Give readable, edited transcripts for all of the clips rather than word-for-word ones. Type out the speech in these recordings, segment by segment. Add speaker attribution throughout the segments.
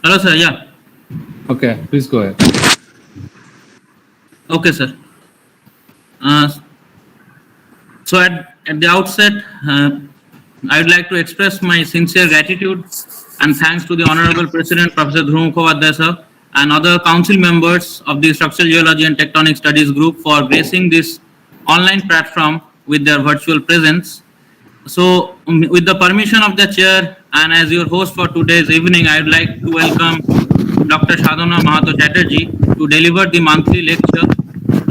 Speaker 1: Hello, sir. Yeah.
Speaker 2: Okay, please go ahead.
Speaker 1: Okay, sir. Uh, so at the outset, I would like to express my sincere gratitude and thanks to the Honorable President, Professor Dhruv Mukhopadhyay, sir, and other council members of the Structural Geology and Tectonic Studies Group for gracing this online platform with their virtual presence. So, with the permission of the chair and as your host for today's evening, I would like to welcome Dr. Sadhana Mahato Chatterjee to deliver the monthly lecture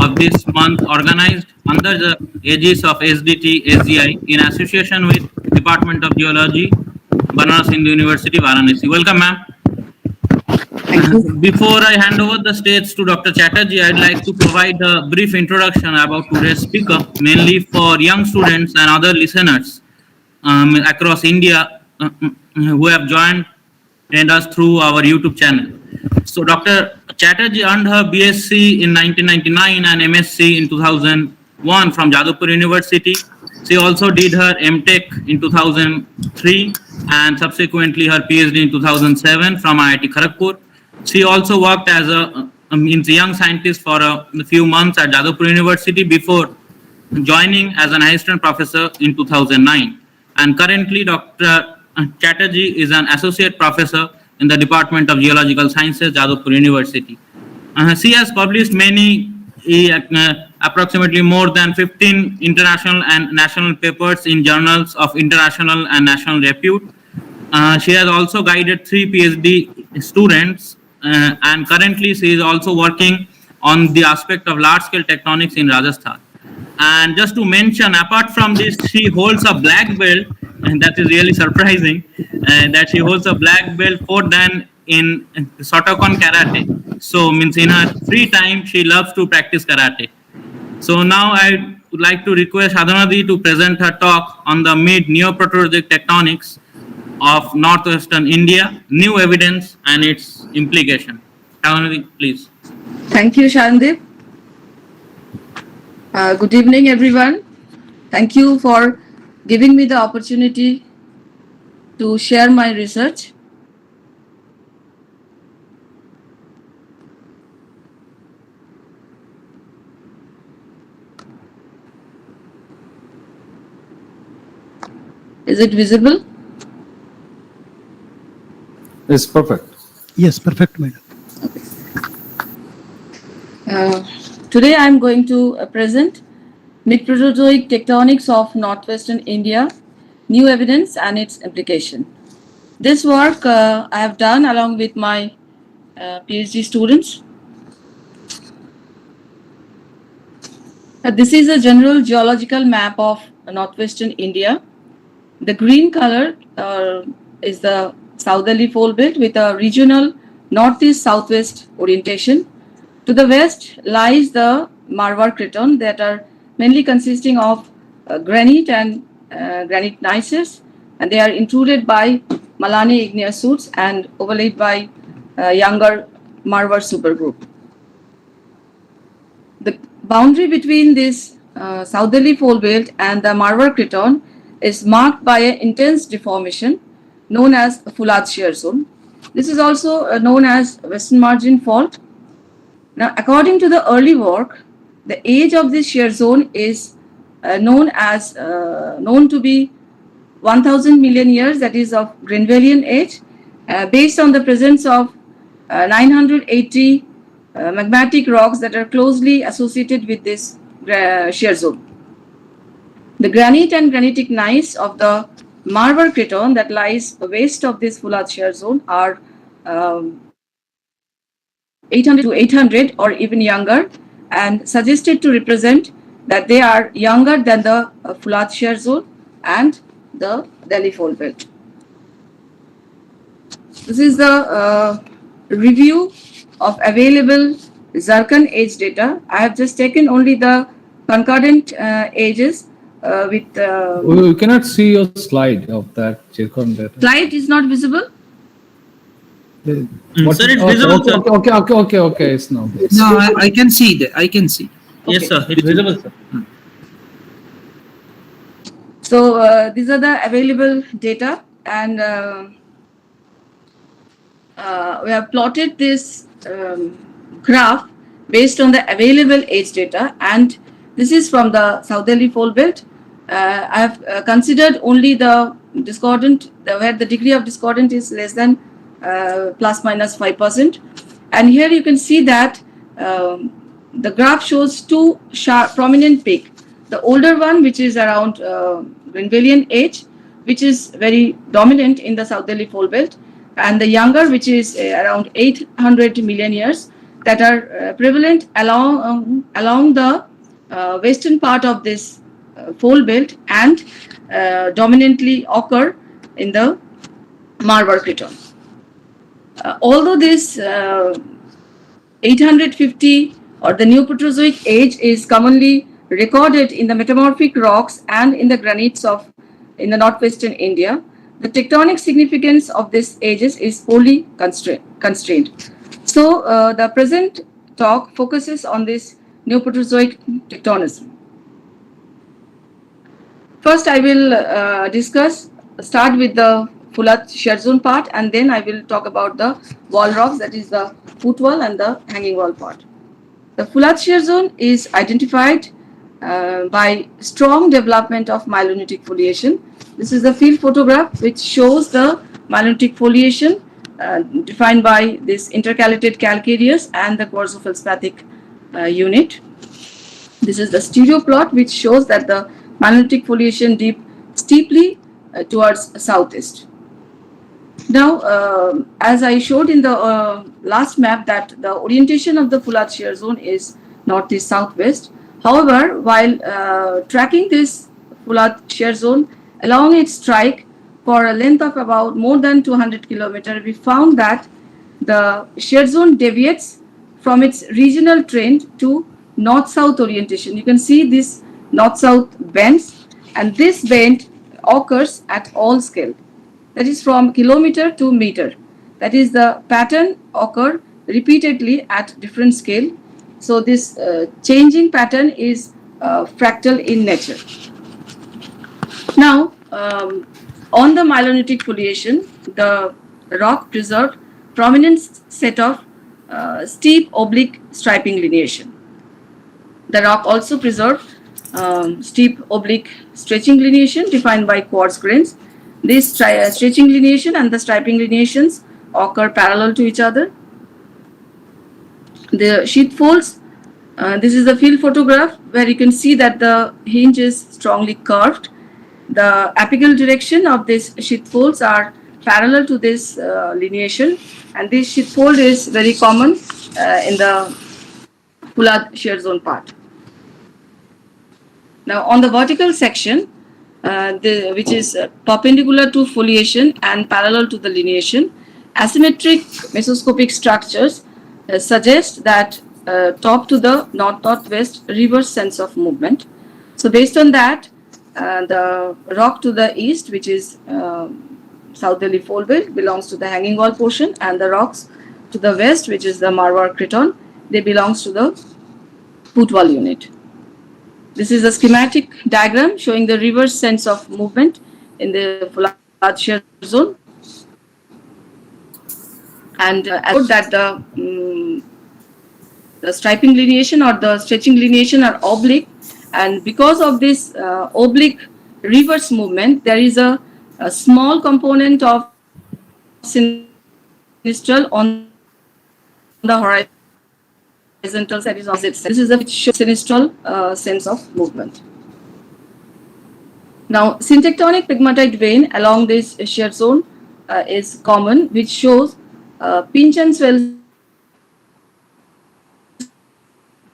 Speaker 1: of this month organized under the aegis of SDT SGI in association with Department of Geology, Banaras Hindu University, Varanasi. Welcome, ma'am.
Speaker 3: Thank you.
Speaker 1: Before I hand over the stage to Dr. Chatterjee, I'd like to provide a brief introduction about today's speaker, mainly for young students and other listeners across India who have joined us through our YouTube channel. So Dr. Chatterjee earned her BSc in 1999 and MSc in 2001 from Jadavpur University. She also did her MTech in 2003 and subsequently her PhD in 2007 from IIT Kharagpur. She also worked as a young scientist for a few months at Jadavpur University before joining as an assistant professor in 2009. And currently, Dr. Chatterjee is an associate professor in the Department of Geological Sciences, Jadavpur University. She has published many, approximately more than 15 international and national papers in journals of international and national repute. She has also guided 3 PhD students, and currently she is also working on the aspect of large-scale tectonics in Rajasthan. And just to mention, apart from this, she holds a black belt, and that is really surprising, that she holds a black belt 4th dan in Shotokan karate. So, means in her free time, she loves to practice karate. So now I would like to request Haldwani to present her talk on the Mid-Neoproterozoic tectonics of Northwestern India, new evidence and its implication. Haldwani, please.
Speaker 3: Thank you, Shandip. Good evening, everyone. Thank you for giving me the opportunity to share my research. Is it visible?
Speaker 2: It's perfect.
Speaker 4: Yes, perfect, madam.
Speaker 3: Today I am going to present Mid-Proterozoic tectonics of Northwestern India, new evidence and its implication. This work I have done along with my PhD students. This is a general geological map of Northwestern India. The green color is the southerly fold belt with a regional northeast-southwest orientation. To the west lies the Marwar Craton that are mainly consisting of granite and granite gneisses, and they are intruded by Malani igneous suits and overlaid by younger Marwar supergroup. The boundary between this southerly fold belt and the Marwar Craton is marked by an intense deformation known as Fulad shear zone. This is also known as Western Margin fault. Now, according to the early work, the age of this shear zone is known to be 1000 million years, that is of Greenvillian age, based on the presence of 980 magmatic rocks that are closely associated with this shear zone. The granite and granitic gneiss of the Marwar Craton that lies west of this Fulad shear zone are 800 to 800 or even younger, and suggested to represent that they are younger than the Fulad shear zone and the Delhi fold belt. This is the review of available zircon age data. I have just taken only the concordant ages with.
Speaker 2: We cannot see your slide of that zircon data.
Speaker 3: Slide is not visible?
Speaker 1: Sir, it's visible, sir.
Speaker 2: Okay. It's now.
Speaker 4: No, I can see that. I can see.
Speaker 1: Yes, sir. It's visible, sir.
Speaker 3: So these are the available data, and we have plotted this graph based on the available age data, and this is from the southerly fold belt. I have considered only the discordant, where the degree of discordant is less than plus minus 5%. And here you can see that the graph shows two sharp, prominent peaks. The older one, which is around Greenvillian age, which is very dominant in the southerly fold belt, and the younger, which is around 800 million years, that are prevalent along the western part of this fold belt, and dominantly occur in the Marwar Craton. Although this 850 or the Neoproterozoic age is commonly recorded in the metamorphic rocks and in the granites of in the northwestern India, the tectonic significance of these ages is wholly constrained. So the present talk focuses on this Neoproterozoic tectonism. First, I will start with the Fulat shear zone part, and then I will talk about the wall rocks, that is the foot wall and the hanging wall part. The Fulat shear zone is identified by strong development of myelonetic foliation. This is the field photograph which shows the myelonetic foliation defined by this intercalated calcareous and the quartzo-feldspathic unit. This is the stereo plot which shows that the myelonetic foliation deep steeply towards southeast. Now, as I showed in the last map, that the orientation of the Fulat shear zone is northeast southwest. However, while tracking this Fulat shear zone along its strike for a length of about more than 200 kilometers, we found that the shear zone deviates from its regional trend to north-south orientation. You can see this north-south bends, and this bend occurs at all scale. That is from kilometer to meter. That is, the pattern occur repeatedly at different scale. So this changing pattern is fractal in nature. Now, on the myelonetic foliation, the rock preserved prominent set of steep oblique striping lineation. The rock also preserved steep oblique stretching lineation defined by quartz grains. This stretching lineation and the striping lineations occur parallel to each other. The sheath folds, this is the field photograph where you can see that the hinge is strongly curved. The apical direction of these sheath folds are parallel to this lineation, and this sheath fold is very common in the Fulat shear zone part. Now, on the vertical section, which is perpendicular to foliation and parallel to the lineation, asymmetric mesoscopic structures suggest that top to the north-northwest reverse sense of movement. So based on that, the rock to the east, which is southerly fold belt, belongs to the hanging wall portion, and the rocks to the west, which is the Marwar Craton, they belongs to the foot wall unit. This is a schematic diagram showing the reverse sense of movement in the Fulat shear zone. And I note that the striping lineation or the stretching lineation are oblique, and because of this oblique reverse movement, there is a small component of sinistral on the horizontal side. Is opposite. This is a sinistral sense of movement. Now, syntectonic pegmatite vein along this shear zone is common, which shows pinch and swell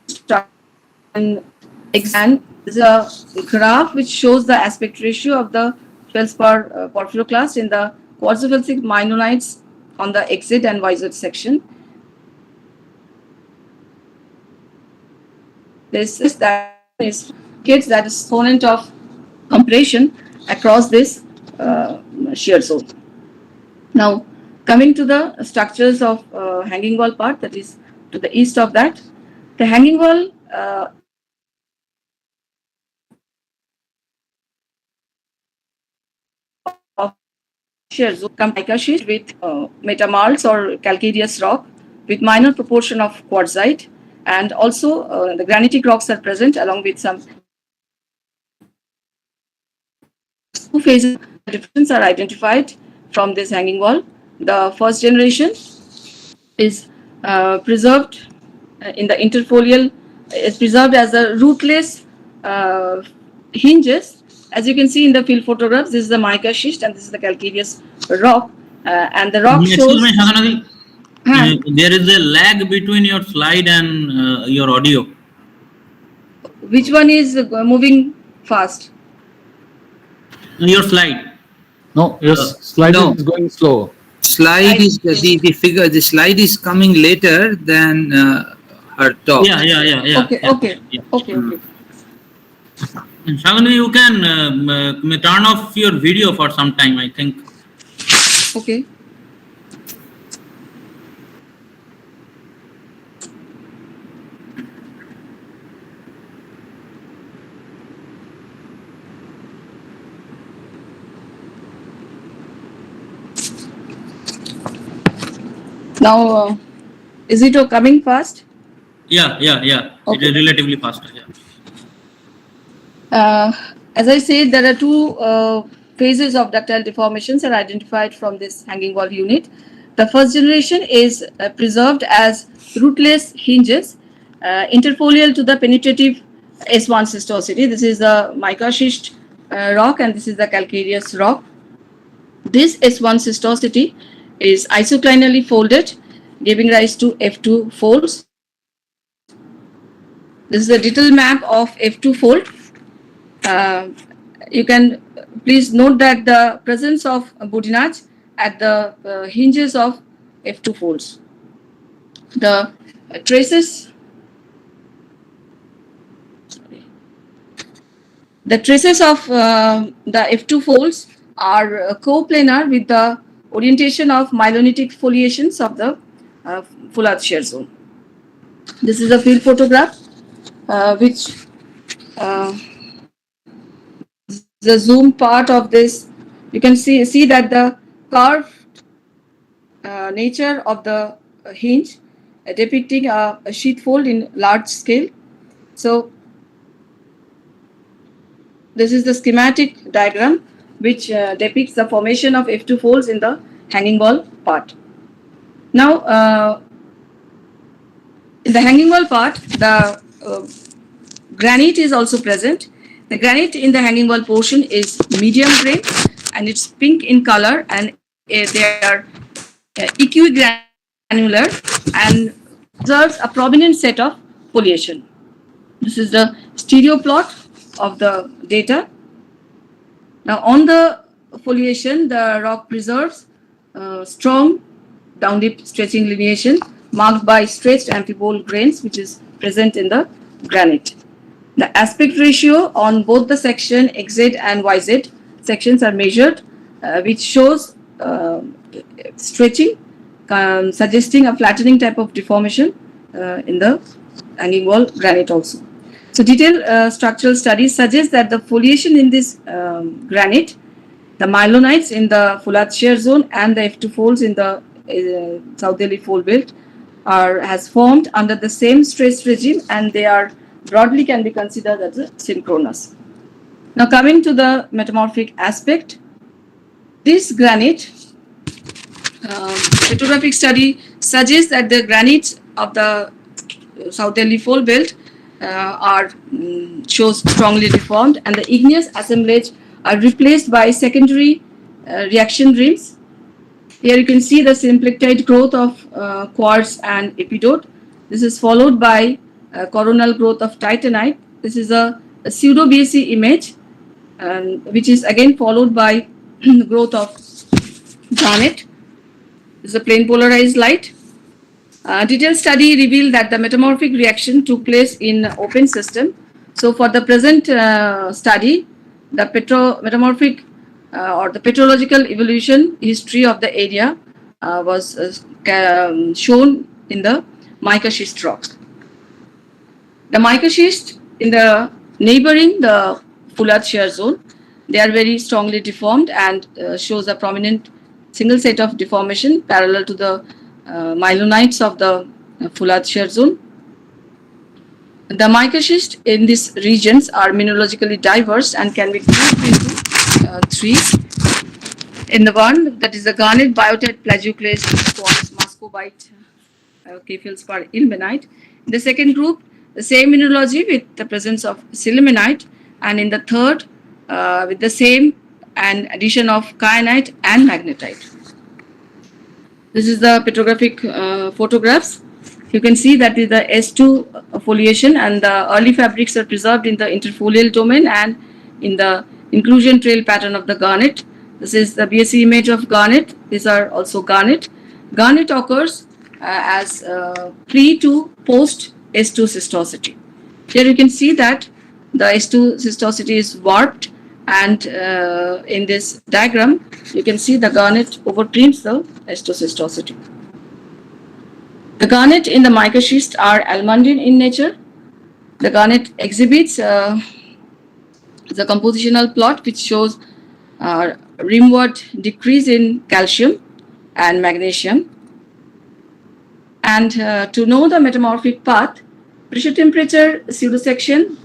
Speaker 3: structure. And this is a graph which shows the aspect ratio of the feldspar porphyroclast in the quartzo-felsic myenonites on the XZ and YZ section. This is that is kids that is component of compression across this shear zone. Now, coming to the structures of hanging wall part, that is to the east of that, the hanging wall of shear zone come mica schist with metamarls or calcareous rock with minor proportion of quartzite, and also the granitic rocks are present along with some two phases of difference are identified from this hanging wall. The first generation is preserved in the interfolial, is preserved as a rootless hinges. As you can see in the field photographs, this is the mica schist and this is the calcareous rock, and the rock
Speaker 1: Excuse
Speaker 3: shows.
Speaker 1: me, Sadhana, there is a lag between your slide and your audio.
Speaker 3: Which one is moving fast?
Speaker 1: Your slide.
Speaker 2: No, your slide
Speaker 4: no.
Speaker 2: is going slow.
Speaker 4: Slide is the figure. The slide is coming later than her talk.
Speaker 1: Yeah.
Speaker 3: Okay.
Speaker 1: And Sadhana, you can turn off your video for some time, I think.
Speaker 3: Okay. Now, is it coming fast?
Speaker 1: Yeah.
Speaker 3: Okay.
Speaker 1: It is relatively faster. Yeah.
Speaker 3: As I said, there are two phases of ductile deformations are identified from this hanging wall unit. The first generation is preserved as rootless hinges, interfolial to the penetrative S1 cystosity. This is the mica schist rock and this is the calcareous rock. This S1 cystosity is isoclinally folded, giving rise to F2 folds. This is a detailed map of F2 fold. You can please note that the presence of boudinage at the hinges of F2 folds. The traces of the F2 folds are coplanar with the orientation of myelonitic foliations of the Fulat shear zone. This is a field photograph which the zoom part of this. You can see that the curved nature of the hinge depicting a sheath fold in large scale. So this is the schematic diagram which depicts the formation of F2 folds in the hanging wall part. Now, in the hanging wall part, the granite is also present. The granite in the hanging wall portion is medium grain and it's pink in color, and they are equigranular and observes a prominent set of foliation. This is the stereo plot of the data. Now, on the foliation, the rock preserves strong down dip stretching lineation marked by stretched amphibole grains, which is present in the granite. The aspect ratio on both the section XZ and YZ sections are measured, which shows stretching, suggesting a flattening type of deformation in the hanging wall granite also. So detailed structural studies suggest that the foliation in this granite, the myelonites in the Fulat shear zone and the F2 folds in the southerly fold belt has formed under the same stress regime, and they are broadly can be considered as a synchronous. Now coming to the metamorphic aspect, this granite petrographic study suggests that the granites of the southerly fold belt shows strongly deformed, and the igneous assemblage are replaced by secondary reaction rims. Here you can see the symplectite growth of quartz and epidote. This is followed by coronal growth of titanite. This is a pseudo BSc image, which is again followed by growth of garnet. This is a plane polarized light. Detailed study revealed that the metamorphic reaction took place in open system. So for the present study, the metamorphic or the petrological evolution history of the area was shown in the mica schist rock. The mica schist in the neighboring the Fulat shear zone, they are very strongly deformed and shows a prominent single set of deformation parallel to the myelonites of the Fulad shear zone. The mica schist in these regions are mineralogically diverse and can be grouped into three. In the one, that is the garnet, biotite, plagioclase, quartz, muscovite, K-feldspar, ilmenite. In the second group, the same mineralogy with the presence of sillimanite, and in the third, with the same and addition of kyanite and magnetite. This is the petrographic photographs. You can see that is the S2 foliation, and the early fabrics are preserved in the interfolial domain and in the inclusion trail pattern of the garnet. This is the BSc image of garnet. These are also garnet. Garnet occurs as pre to post S2 cystosity. Here you can see that the S2 cystosity is warped, and in this diagram you can see the garnet overtrims the S2 cystosity. The garnet in the mica schist are almandine in nature. The garnet exhibits the compositional plot which shows rimward decrease in calcium and magnesium. And to know the metamorphic path, pressure temperature pseudosection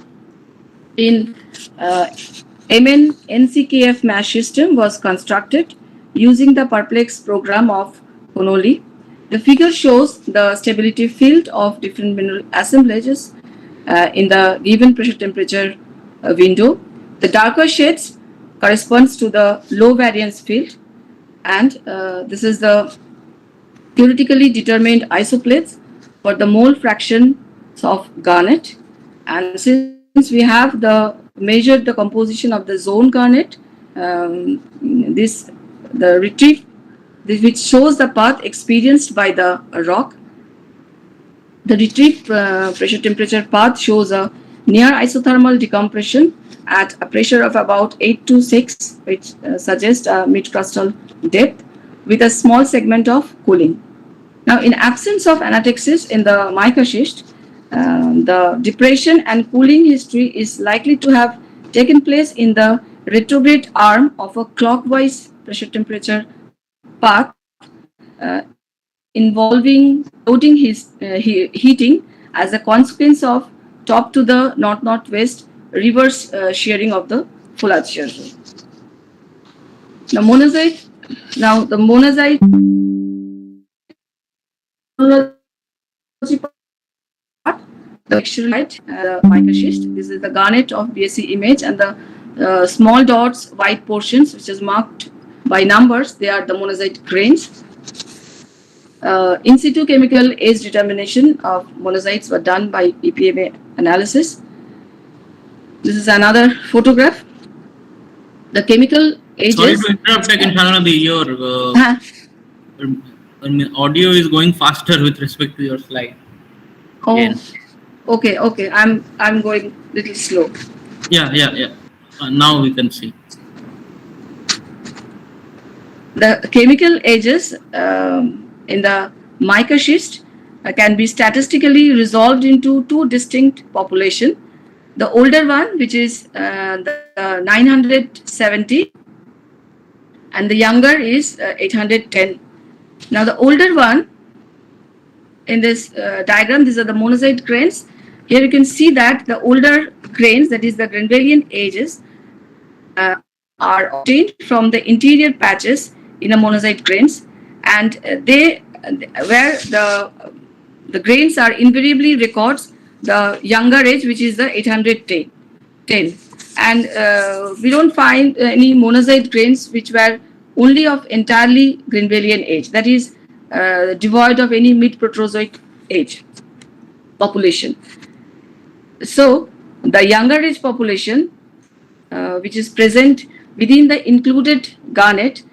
Speaker 3: in MN NCKF mass system was constructed using the perplex program of Connolly. The figure shows the stability field of different mineral assemblages in the given pressure temperature window. The darker shades corresponds to the low variance field, and this is the theoretically determined isoplates for the mole fractions of garnet. And since we have measured the composition of the zone garnet, the retrieve, which shows the path experienced by the rock. The retrieve pressure temperature path shows a near isothermal decompression at a pressure of about 8 to 6, which suggests a mid-crustal depth with a small segment of cooling. Now, in absence of anatexis in the mica schist, the depression and cooling history is likely to have taken place in the retrograde arm of a clockwise pressure temperature path involving loading heating as a consequence of top to the north-northwest reverse shearing of the Fulad shear zone. The monazite part, the externite, the mica schist. This is the garnet of BSc image, and the small dots, white portions, which is marked by numbers, they are the monazite grains. In situ chemical age determination of monazites were done by EPMA analysis. This is another photograph. The chemical ages.
Speaker 1: Sorry to interrupt, Sadhana, your audio is going faster with respect to your slide.
Speaker 3: Oh,
Speaker 1: Yes.
Speaker 3: okay. I'm going little slow.
Speaker 1: Yeah. Now we can see.
Speaker 3: The chemical ages in the mica schist can be statistically resolved into two distinct populations. The older one, which is the 970, and the younger is 810. Now, the older one in this diagram, these are the monazite grains. Here you can see that the older grains, that is the Grenvelian ages, are obtained from the interior patches in the monazite grains, and where the grains are invariably records the younger age, which is the 810. And we don't find any monazite grains which were only of entirely Grenvelian age, that is devoid of any mid-Proterozoic age population. So the younger age population, which is present within the included garnet,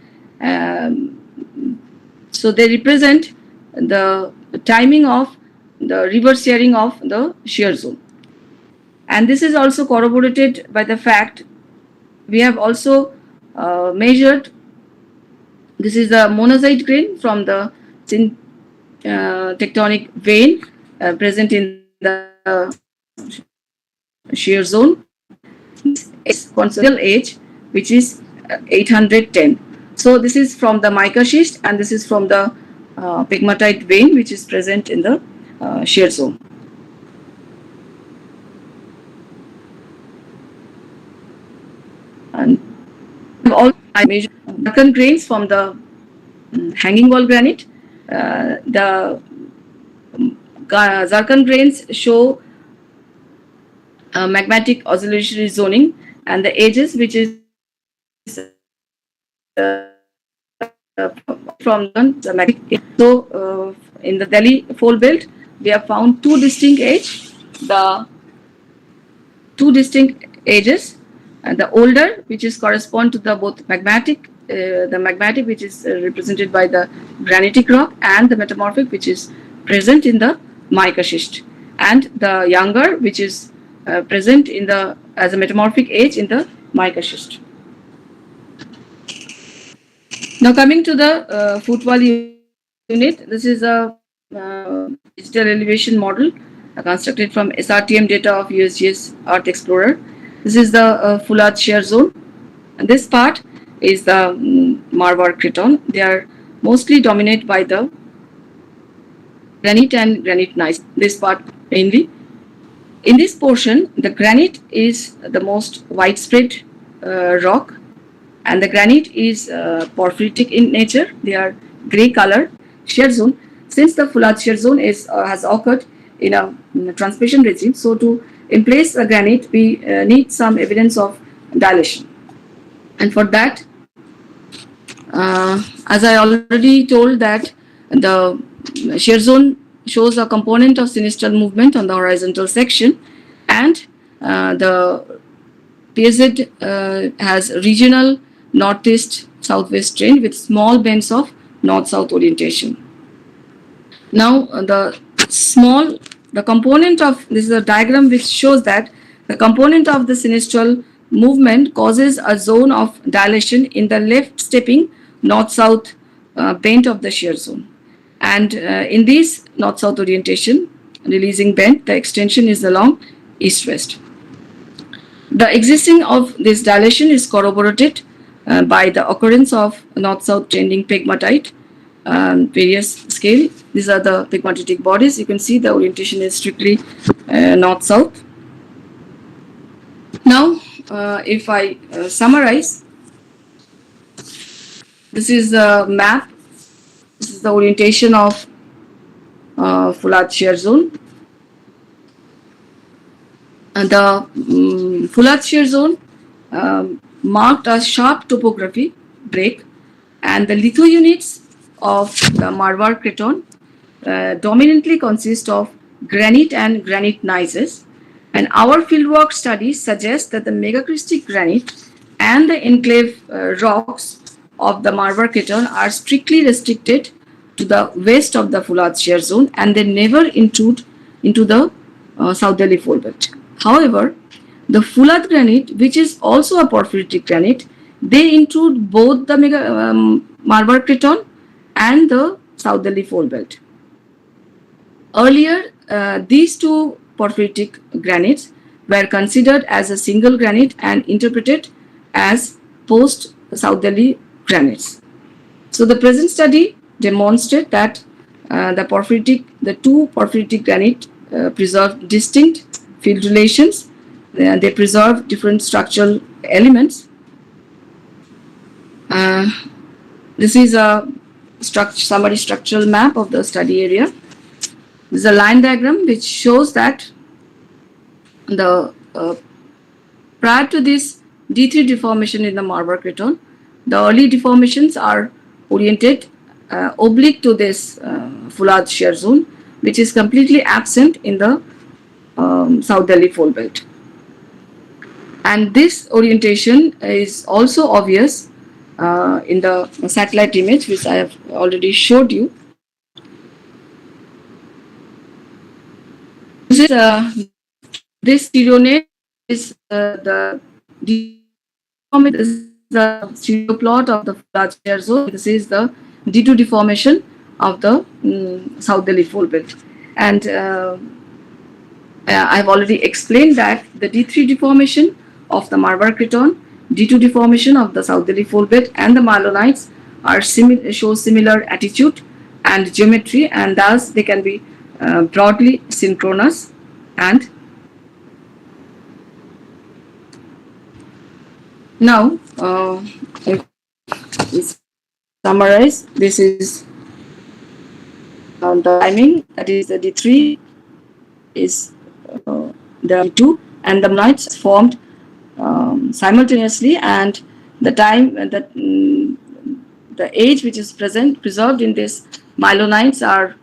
Speaker 3: so they represent the timing of the reverse shearing of the shear zone. And this is also corroborated by the fact we have also measured, this is the monazite grain from the tectonic vein present in the shear zone. Its conceptual age, which is 810. So this is from the mica schist, and this is from the pegmatite vein, which is present in the shear zone. And also I measured Zircon grains from the hanging wall granite. The Zircon grains show magmatic oscillatory zoning, and the edges, which is from the magmatic. So in the Delhi fold belt, we have found two distinct edges, and the older, which is correspond to the both magmatic, the magmatic, which is represented by the granitic rock, and the metamorphic, which is present in the mica schist, and the younger, which is present in the as a metamorphic edge in the mica schist. Now coming to the footwall unit, this is a digital elevation model constructed from SRTM data of USGS Earth Explorer. This is the Fulad shear zone, and this part is the Marwar Craton. They are mostly dominated by the granite and granite gneiss. This part mainly. In this portion, the granite is the most widespread rock, and the granite is porphyritic in nature. They are grey color shear zone. Since the Fulad shear zone has occurred in a transmission regime, so to emplace the granite, we need some evidence of dilation. And for that, as I already told, that the shear zone shows a component of sinistral movement on the horizontal section, and the PZ has regional northeast southwest trend with small bends of north-south orientation. Now the component of, this is a diagram which shows that the component of the sinistral movement causes a zone of dilation in the left stepping north-south bend of the shear zone. And in this north-south orientation, releasing bend, the extension is along east-west. The existing of this dilation is corroborated by the occurrence of north-south trending pegmatite, various scale. These are the pegmatitic bodies. You can see the orientation is strictly north-south. Now, if I summarize, this is the map. This is the orientation of Fulad shear zone. And the Fulad shear zone marked a sharp topography break, and the litho units of the Marwar Craton dominantly consist of granite and granite gneisses, and our fieldwork studies suggest that the megacrystic granite and the enclave rocks of the Marwar Craton are strictly restricted to the west of the Fulad shear zone, and they never intrude into the South Delhi fold belt. However, the Fulad granite, which is also a porphyritic granite, they intrude both the Marwar Craton and the South Delhi fold belt. Earlier, these two porphyritic granites were considered as a single granite and interpreted as post South Delhi granites. So the present study demonstrates that the two porphyritic granite preserve distinct field relations. They preserve different structural elements. This is a summary structural map of the study area. This is a line diagram which shows that the prior to this D3 deformation in the Marwar Craton, the early deformations are oriented oblique to this Fulad shear zone, which is completely absent in the South Delhi fold belt. And this orientation is also obvious in the satellite image, which I have already showed you. This stereonate is the stereo plot of the Fulad shear zone. This is the D2 deformation of the South Delhi fold belt. And I have already explained that the D3 deformation of the Marwar Craton due to deformation of the southerly fold belt, and the myelonites are show similar attitude and geometry, and thus they can be broadly synchronous. And now, if we summarize, this is the timing, that is the D3 is the D2, and the myelonites formed simultaneously, and the time that the age which is preserved in this myelonites are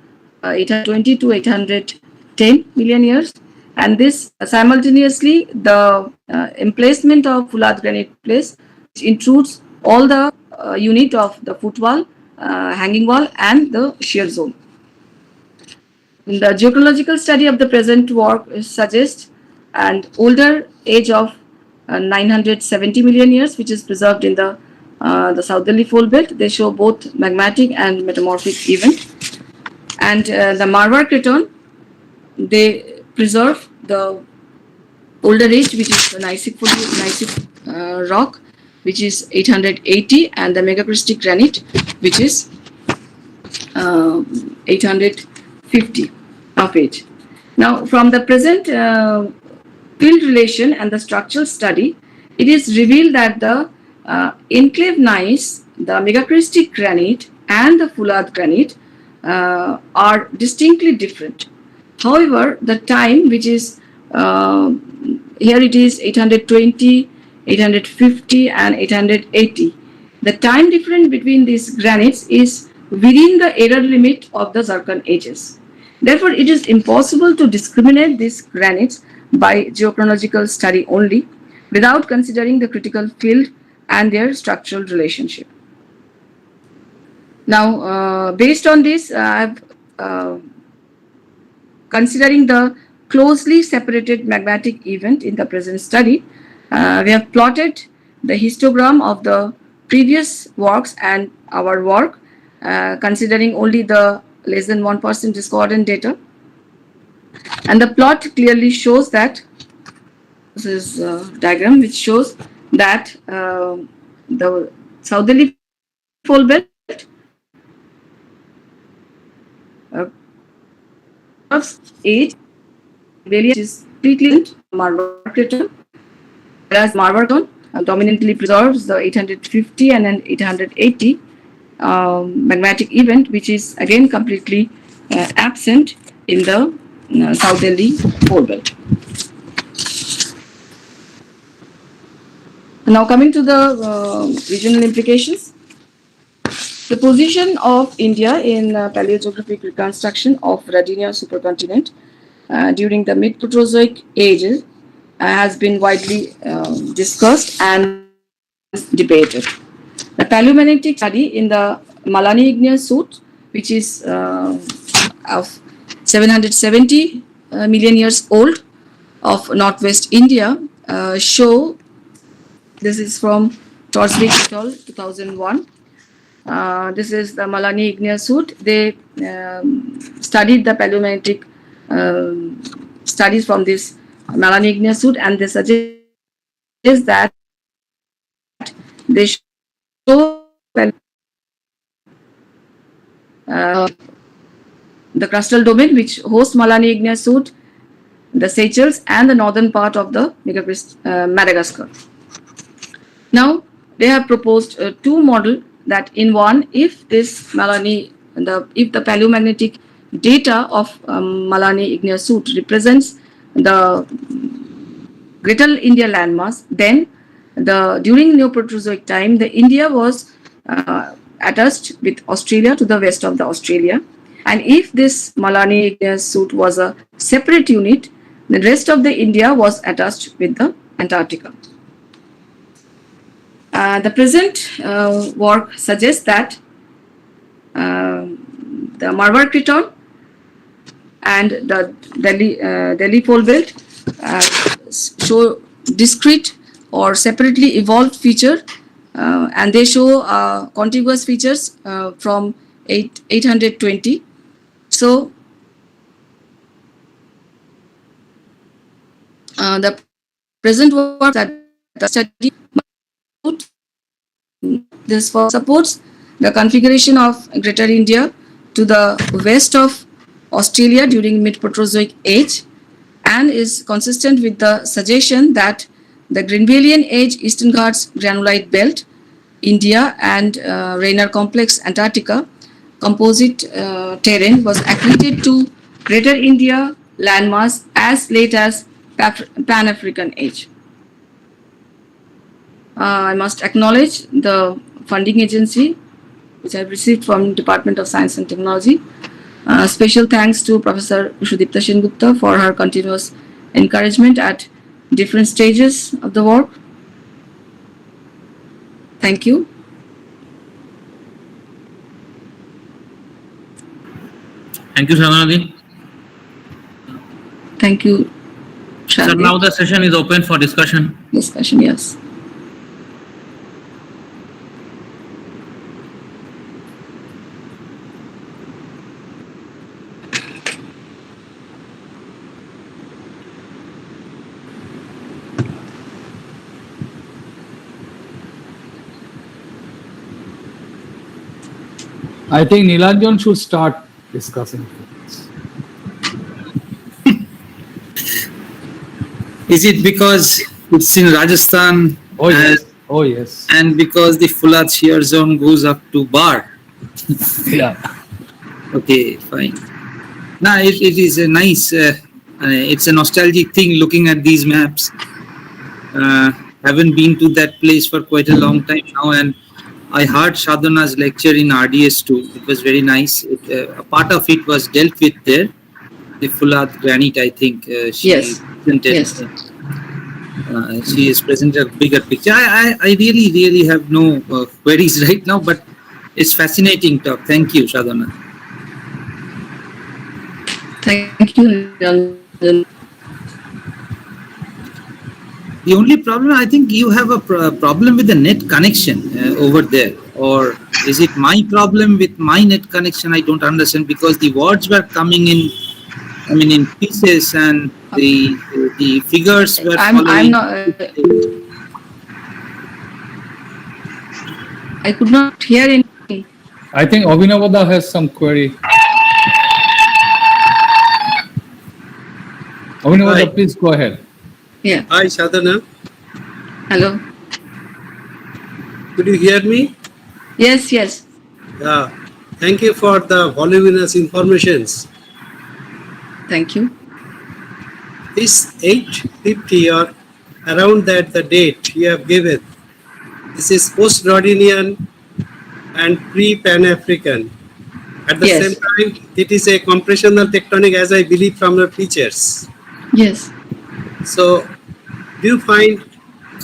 Speaker 3: 820 to 810 million years, and this simultaneously the emplacement of Fulad granite place, which includes all the unit of the footwall, hanging wall, and the shear zone. The geological study of the present work suggests an older age of 970 million years, which is preserved in the southerly fold belt. They show both magmatic and metamorphic event. And the Marwar Craton, they preserve the older age, which is the gneissic rock, which is 880, and the megacrystic granite, which is 850 of age. Now, from the present field relation and the structural study, it is revealed that the enclave gneiss, the megacrystic granite, and the Fulad granite are distinctly different. However, the time, which is here it is 820, 850, and 880. The time difference between these granites is within the error limit of the zircon ages. Therefore, it is impossible to discriminate these granites by geochronological study only, without considering the critical field and their structural relationship. Now, based on this, considering the closely separated magmatic event in the present study, we have plotted the histogram of the previous works and our work, considering only the less than 1% discordant data. And the plot clearly shows that, this is a diagram which shows that the southerly fold belt age is completely Marwar Craton, whereas Marwar Craton dominantly preserves the 850 and then 880 magmatic event, which is again completely absent in the southerly fold belt. Now, coming to the regional implications. The position of India in paleogeographic reconstruction of Radinia supercontinent during the Mid-Proterozoic ages has been widely discussed and debated. The paleomagnetic study in the Malani igneous suit, which is of 770 million years old of northwest India, show, this is from Torsvik et al. 2001. This is the Malani igneous suit. They studied the paleomagnetic studies from this Malani igneous suit, and they suggest that they show the crustal domain which hosts Malani igneous suit, the Seychelles, and the northern part of the Madagascar. Now, they have proposed two models, that in one, if this Malani, if the paleomagnetic data of Malani igneous suit represents the Greater India landmass, then during Neoproterozoic time, the India was attached with Australia to the west of the Australia, and if this Malani igneous suit was a separate unit, the rest of the India was attached with the Antarctica. The present work suggests that the Marwar Craton and the Delhi fold belt show discrete or separately evolved feature, and they show contiguous features from 820. So, the present work that study this supports the configuration of Greater India to the west of Australia during Mid-Proterozoic age and is consistent with the suggestion that the Greenvillian age Eastern Ghats granulite belt, India and Rainer complex Antarctica composite terrain was accreted to Greater India landmass as late as Pan-African age. I must acknowledge the funding agency which I have received from Department of Science and Technology. Special thanks to Professor Sudipta Sengupta for her continuous encouragement at different stages of the work. Thank you.
Speaker 1: Thank you, Sadhana.
Speaker 3: Thank you.
Speaker 1: Sir, now the session is open for discussion.
Speaker 3: Discussion, yes.
Speaker 2: I think Nilanjan should start discussing.
Speaker 4: Is it because it's in Rajasthan?
Speaker 2: Oh yes. Oh yes.
Speaker 4: And because the Fulad shear zone goes up to Bar?
Speaker 2: Yeah.
Speaker 4: Okay, fine. Now it is a nice, it's a nostalgic thing looking at these maps. Haven't been to that place for quite a long time now, and I heard Sadhana's lecture in RDS II. It was very nice. A part of it was dealt with there. The Fulad granite, I think.
Speaker 3: Yes. Yes.
Speaker 4: She has presented a bigger picture. I really have no queries right now, but it's fascinating talk. Thank you, Sadhana.
Speaker 3: Thank you, Nilanjan.
Speaker 4: The only problem, I think you have a problem with the net connection over there. Or is it my problem with my net connection? I don't understand, because the words were coming in, I mean, in pieces, and the figures were following.
Speaker 3: I'm not, I could not hear anything.
Speaker 2: I think Abhinavada has some query. Abhinavada,
Speaker 5: Hi.
Speaker 2: please go ahead.
Speaker 3: Yeah.
Speaker 5: Hi, Sadhana.
Speaker 3: Hello.
Speaker 5: Could you hear me?
Speaker 3: Yes, yes.
Speaker 5: Yeah. Thank you for the voluminous informations.
Speaker 3: Thank you.
Speaker 5: This 850 or around that the date you have given, this is post-Rodinian and pre-Pan-African. At the
Speaker 3: Yes.
Speaker 5: same time, it is a compressional tectonic, as I believe from the features.
Speaker 3: Yes.
Speaker 5: So, do you find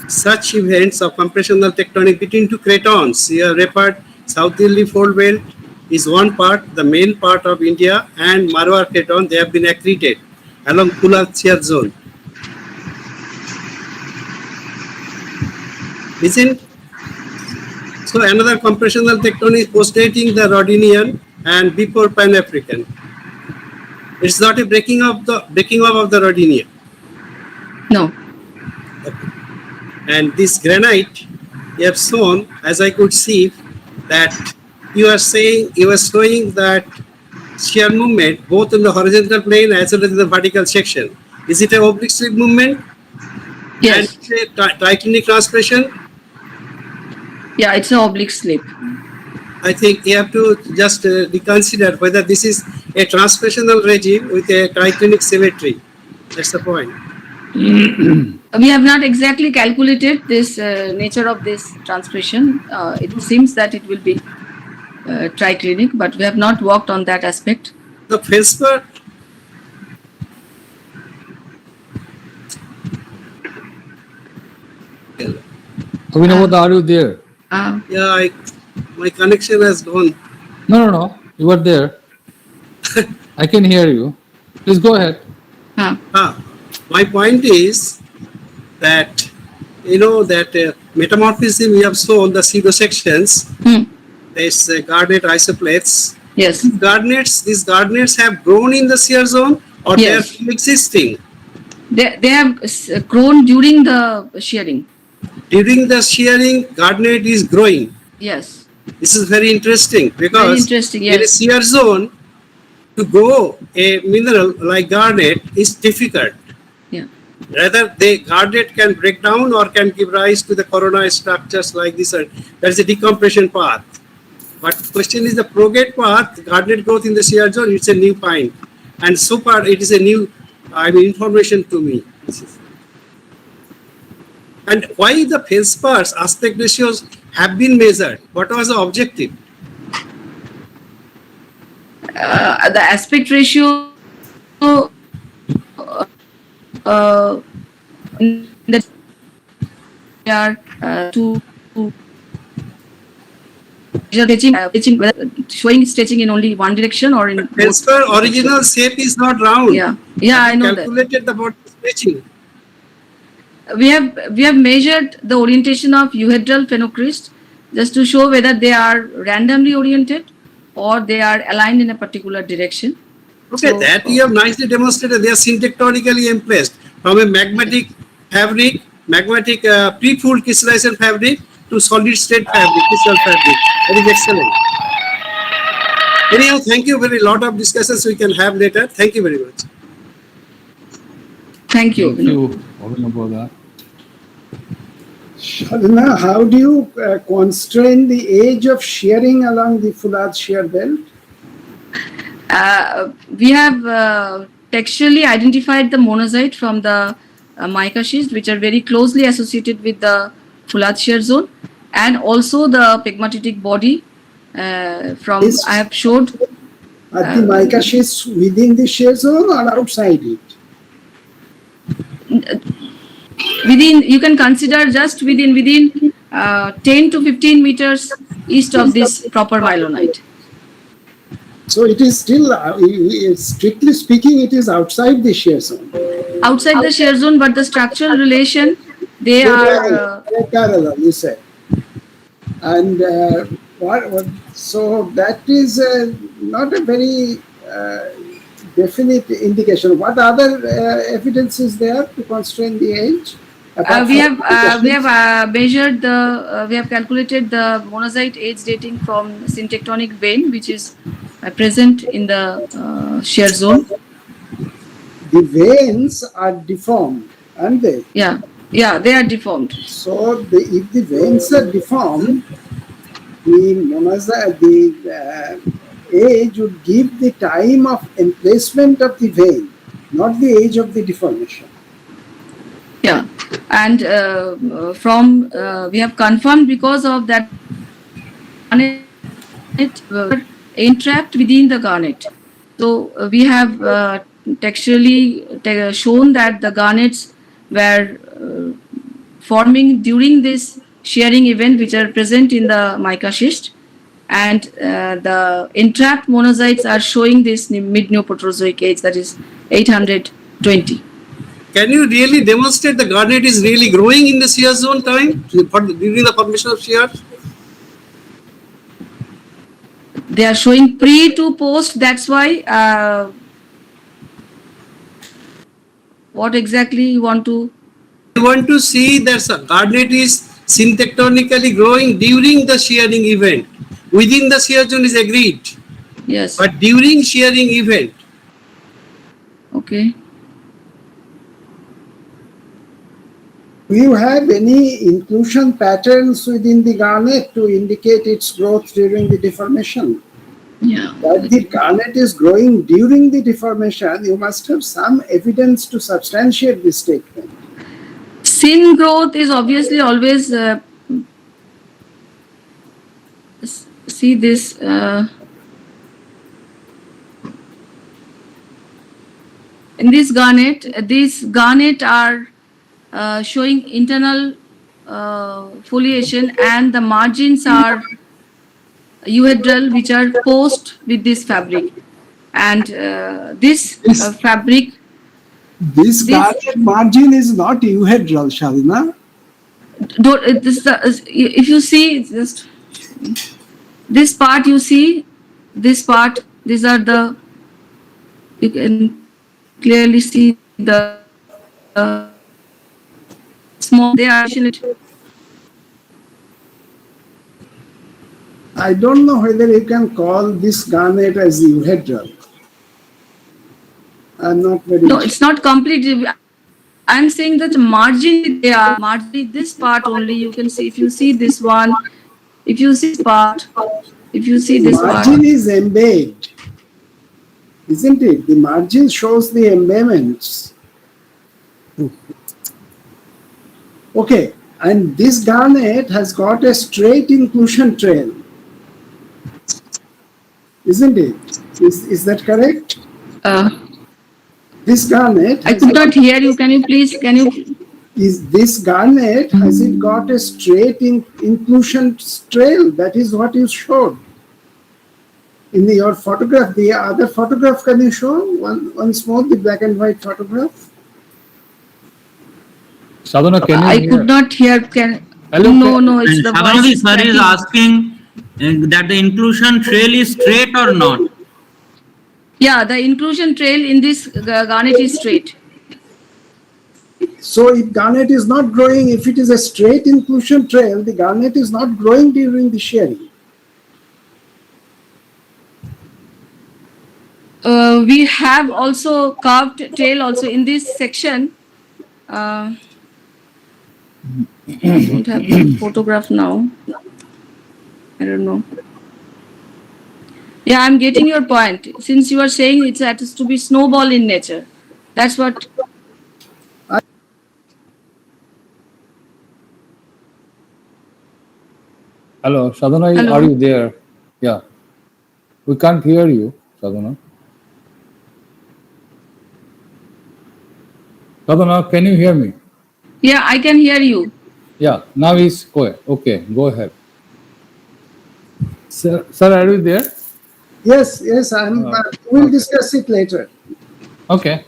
Speaker 5: such events of compressional tectonic between two cratons? You have referred southerly fold belt is one part, the main part of India, and Marwar craton, they have been accreted along Fulad shear zone. Isn't so? Another compressional tectonic postdating the Rodinian and before Pan-African. It's not a breaking up of the Rodinian.
Speaker 3: No.
Speaker 5: And this granite you have shown, as I could see, that you are showing that shear movement both in the horizontal plane as well as in the vertical section. Is it an oblique slip movement?
Speaker 3: Yes.
Speaker 5: And it's a triclinic transgression?
Speaker 3: Yeah, it's an oblique slip.
Speaker 5: I think you have to just reconsider whether this is a transgressional regime with a triclinic symmetry. That's the point.
Speaker 3: We have not exactly calculated this nature of this transgression. It seems that it will be triclinic, but we have not worked on that aspect.
Speaker 5: The feldspar,
Speaker 2: Abhinavada, are you there?
Speaker 5: yeah, my connection has gone.
Speaker 2: No. You are there. I can hear you. Please go ahead.
Speaker 5: My point is that, that metamorphism we have shown the pseudo sections, there's garnet isoplates.
Speaker 3: Yes.
Speaker 5: These garnets have grown in the shear zone, or
Speaker 3: Yes.
Speaker 5: they are existing.
Speaker 3: They have grown during the shearing.
Speaker 5: During the shearing, garnet is growing.
Speaker 3: Yes.
Speaker 5: This is very interesting
Speaker 3: Very
Speaker 5: because
Speaker 3: interesting.
Speaker 5: in a
Speaker 3: Yes.
Speaker 5: shear zone, to grow a mineral like garnet is difficult.
Speaker 3: Yeah.
Speaker 5: Rather, the garnet can break down or can give rise to the coronoid structures like this. That is a decompression path. But question is the prograde path, garnet growth in the shear zone, it's a new find. And so far, it is a new, information to me. And why the feldspars aspect ratios have been measured? What was the objective?
Speaker 3: The aspect ratio in the are to stretching, showing stretching in only one direction or in both.
Speaker 5: Feldspar original shape is not round.
Speaker 3: Yeah, yeah, I know that.
Speaker 5: Calculated the body stretching.
Speaker 3: We have measured the orientation of euhedral phenocryst just to show whether they are randomly oriented or they are aligned in a particular direction.
Speaker 5: Okay,
Speaker 3: So,
Speaker 5: that you have nicely demonstrated. They are syntectonically impressed from a magmatic fabric, pre-full crystallization fabric to solid state fabric, crystal fabric. That is excellent. Anyhow, thank you very lot of discussions we can have later. Thank you very much.
Speaker 3: thank you.
Speaker 2: Thank you. About that.
Speaker 6: Sadhana, how do you constrain the age of shearing along the Fulad shear belt?
Speaker 3: We have textually identified the monazite from the mica schist, which are very closely associated with the Fulad shear zone, and also the pegmatitic body from
Speaker 6: Is-
Speaker 3: I have showed
Speaker 6: Are the mica schists within the shear zone or outside it?
Speaker 3: within. You can consider just within 10 to 15 meters east of this proper mylonite.
Speaker 6: So it is still, strictly speaking, it is outside the shear zone.
Speaker 3: Outside the shear zone, but the structural relation, they are
Speaker 6: They're parallel, you said. And so that is not a very definite indication. What other evidence is there to constrain the age?
Speaker 3: we have measured the we have calculated the monazite age dating from syntectonic vein, which is present in the shear zone.
Speaker 6: The veins are deformed, aren't they?
Speaker 3: Yeah, they are deformed.
Speaker 6: So if the veins are deformed, the age would give the time of emplacement of the vein, not the age of the deformation.
Speaker 3: Yeah, and from we have confirmed because of that garnet entrapped within the garnet. So we have textually shown that the garnets were forming during this shearing event, which are present in the mica schist, and the entrapped monazites are showing this mid-Neoproterozoic age, that is 820.
Speaker 5: Can you really demonstrate the garnet is really growing in the shear zone time during the formation of shear?
Speaker 3: They are showing pre to post. That's why. What exactly you want to?
Speaker 5: I want to see that garnet is syntectonically growing during the shearing event. Within the shear zone is agreed,
Speaker 3: Yes.
Speaker 5: but during shearing event,
Speaker 3: Okay.
Speaker 6: Do you have any inclusion patterns within the garnet to indicate its growth during the deformation?
Speaker 3: Yeah.
Speaker 6: That the garnet is growing during the deformation, you must have some evidence to substantiate this statement.
Speaker 3: Sin growth is obviously always. See this. In this garnet, these garnet are showing internal foliation, and the margins are euhedral, which are post with this fabric, and this fabric.
Speaker 6: This garnet margin is not euhedral, Sadhana.
Speaker 3: If you see just this part, you see this part. These are the. You can clearly see the small. They are
Speaker 6: I don't know whether you can call this garnet as euhedral. I'm not very
Speaker 3: No, it's not completely. I'm saying that margin, they are margin, this part only you can see. If you see this one, if you see this part, if you see this part.
Speaker 6: margin is embayed, isn't it? The margin shows the embayments. Okay, and this garnet has got a straight inclusion trail, isn't it? Is that correct? This garnet.
Speaker 3: I could not hear you. Can you please? Can you?
Speaker 6: Is this garnet, has it got a straight inclusion trail? That is what you showed in your photograph. The other photograph, can you show once more the black and white photograph?
Speaker 2: Sadhana, can you
Speaker 3: I
Speaker 2: hear?
Speaker 3: could not hear. Can
Speaker 2: Hello,
Speaker 3: no, it's
Speaker 1: And
Speaker 3: the
Speaker 1: Sadhana
Speaker 3: voice.
Speaker 1: sir is asking that the inclusion trail is straight or not.
Speaker 3: Yeah, the inclusion trail in this garnet is straight.
Speaker 6: So if garnet is not growing, if it is a straight inclusion trail, the garnet is not growing during the shearing.
Speaker 3: We have also carved tail also in this section. I don't have the photograph now. I don't know. Yeah, I'm getting your point. Since you are saying it has to be snowball in nature, that's what.
Speaker 2: Hello, Sadhana,
Speaker 3: Hello.
Speaker 2: are you there? Yeah. We can't hear you, Sadhana. Sadhana, can you hear me?
Speaker 3: Yeah, I can hear you.
Speaker 2: Yeah, now it's okay. Go ahead. Sir, are you there?
Speaker 6: Yes, we'll discuss it later.
Speaker 2: Okay.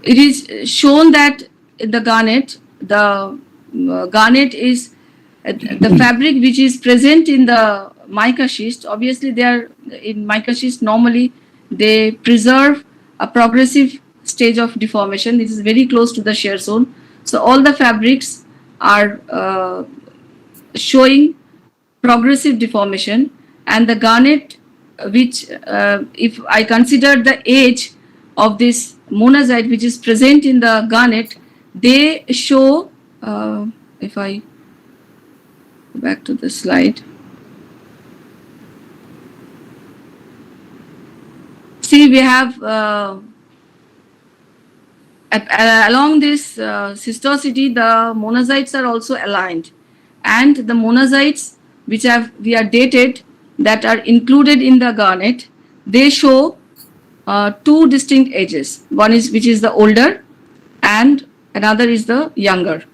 Speaker 3: It is shown that the garnet is the fabric which is present in the mica schist. Obviously, they are in mica schist. Normally, they preserve a progressive stage of deformation. This is very close to the shear zone. So all the fabrics are showing progressive deformation, and the garnet, which if I consider the age of this monazite which is present in the garnet, they show, if I go back to the slide, see we have along this cystosity, the monazites are also aligned, and the monazites which we are dated that are included in the garnet, they show two distinct ages. One is which is the older, and another is the younger.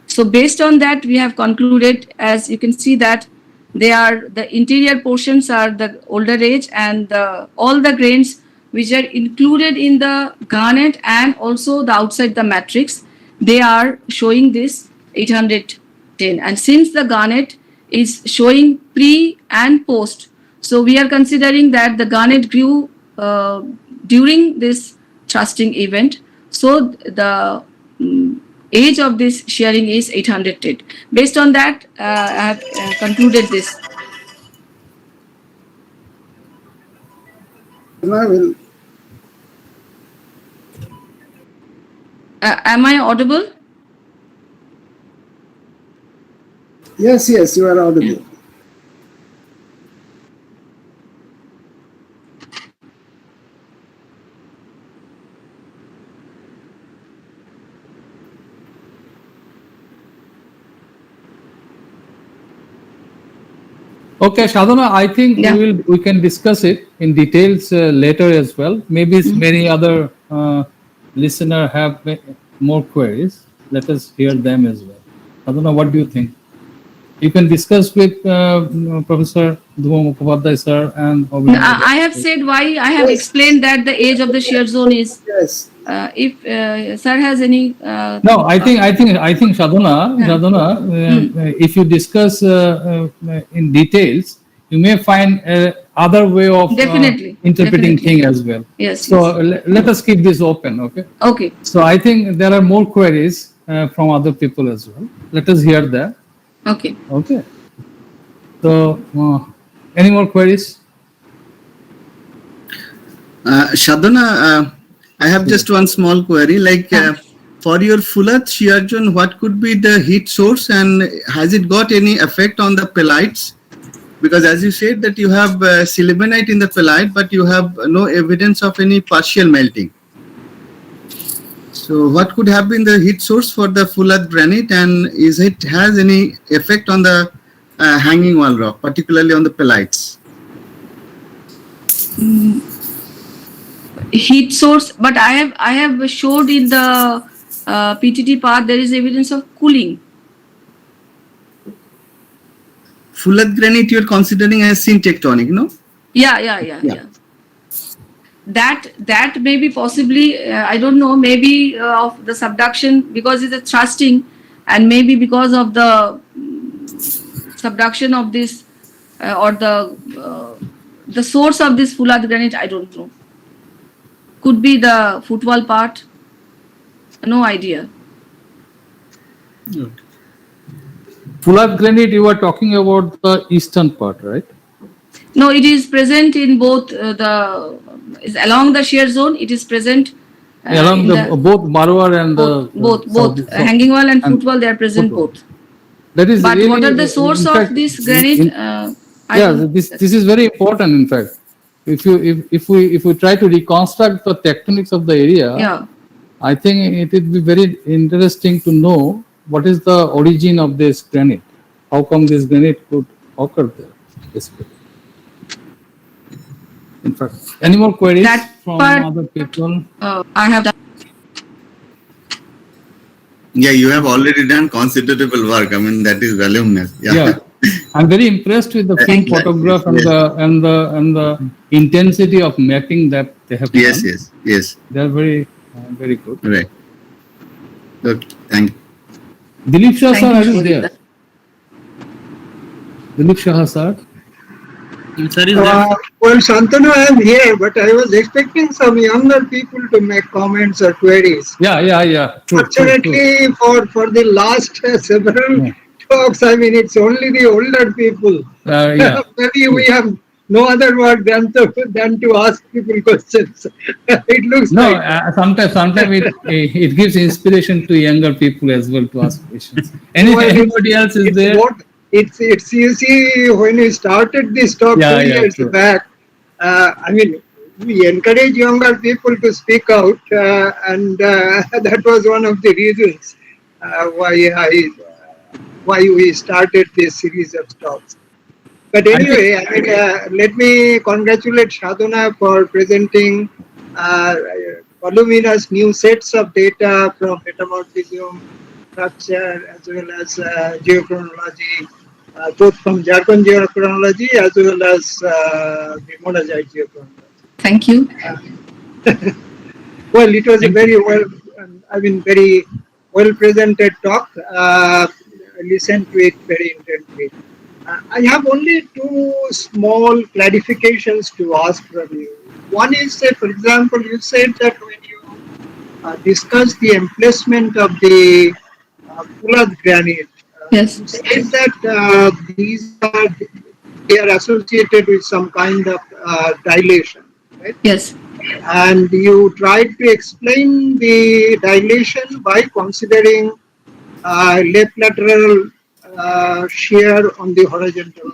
Speaker 3: So based on that, we have concluded, as you can see, that the interior portions are the older age, and all the grains which are included in the garnet and also the outside the matrix, they are showing this 810. And since the garnet is showing pre and post, so we are considering that the garnet grew during this thrusting event. So the age of this shearing is 810. Based on that, I have concluded this.
Speaker 6: I will.
Speaker 3: Am I audible?
Speaker 6: Yes, you are audible.
Speaker 2: Okay, Sadhana, I think
Speaker 3: Yeah.
Speaker 2: we can discuss it in details later as well. Maybe many other listener have more queries. Let us hear them as well. Sadhana, what do you think? You can discuss with Professor Dibrugarh sir and
Speaker 3: I have said why. I have explained that the age of the shear zone is.
Speaker 6: Yes.
Speaker 3: If sir has any.
Speaker 2: No, I think Sadhana, if you discuss in details, you may find other way of
Speaker 3: Definitely,
Speaker 2: interpreting
Speaker 3: definitely.
Speaker 2: thing as well.
Speaker 3: Yes.
Speaker 2: So let us keep this open, okay?
Speaker 3: Okay.
Speaker 2: So I think there are more queries. from other people as well. Let us hear that.
Speaker 3: Okay.
Speaker 2: Okay. So, any more queries?
Speaker 7: Sadhana, I have just one small query. For your Fulat shear zone, what could be the heat source, and has it got any effect on the pelites? Because as you said that you have silibanite in the pelite, but you have no evidence of any partial melting. So what could have been the heat source for the Fulat granite, and is it has any effect on the hanging wall rock, particularly on the pelites?
Speaker 3: Heat source, but I have showed in the PTT part there is evidence of cooling.
Speaker 7: Fulat granite you are considering as syntectonic, no?
Speaker 3: Yeah. That may be possibly, I don't know, maybe of the subduction, because it's a thrusting, and maybe because of the subduction of this or the source of this Fulat granite, I don't know. Could be the footwall part. No idea.
Speaker 2: Fulat granite, you were talking about the eastern part, right?
Speaker 3: No, it is present in both is along the shear zone. It is present
Speaker 2: Along both Marwar and
Speaker 3: both hanging wall and footwall. They are present
Speaker 2: footwall.
Speaker 3: both.
Speaker 2: That is
Speaker 3: But
Speaker 2: really,
Speaker 3: what are the source
Speaker 2: in
Speaker 3: of
Speaker 2: fact,
Speaker 3: this granite?
Speaker 2: This is very important. In fact, if we try to reconstruct the tectonics of the area,
Speaker 3: Yeah.
Speaker 2: I think it would be very interesting to know what is the origin of this granite. How come this granite could occur there? Basically. In fact, any more queries from other people?
Speaker 3: I have done.
Speaker 7: Yeah, you have already done considerable work. I mean, that is voluminous.
Speaker 2: Yeah. I'm very impressed with the film photograph and the intensity of mapping that they have done.
Speaker 7: Yes.
Speaker 2: They are very good.
Speaker 7: Right. Okay. Thank you.
Speaker 2: Dilip Shah sir, are you
Speaker 3: for
Speaker 2: there?
Speaker 3: that.
Speaker 2: Dilip Shah sir.
Speaker 1: Sir, is there?
Speaker 6: Well, Shantanu, I am here, but I was expecting some younger people to make comments or queries.
Speaker 2: Yeah.
Speaker 6: Fortunately, for the last several talks, I mean, it's only the older people. Maybe we have no other work than to ask people questions. It looks like.
Speaker 2: Sometimes it gives inspiration to younger people as well to ask questions. Anybody else is there?
Speaker 6: It's you see, when we started this talk 2 years back, I mean, we encourage younger people to speak out, and that was one of the reasons why we started this series of talks. But anyway, I mean, let me congratulate Sadhana for presenting voluminous new sets of data from metamorphism, structure, as well as geochronology, both from Jharkhand geochronology as well as the monazite geochronology.
Speaker 3: Thank you.
Speaker 6: Well, it was a very very well presented talk. I listened to it very intently. I have only two small clarifications to ask from you. One is, for example, you said that when you discussed the emplacement of the Fulat granite,
Speaker 3: Yes.
Speaker 6: you said that they are associated with some kind of dilation, right?
Speaker 3: Yes.
Speaker 6: And you tried to explain the dilation by considering left lateral shear on the horizontal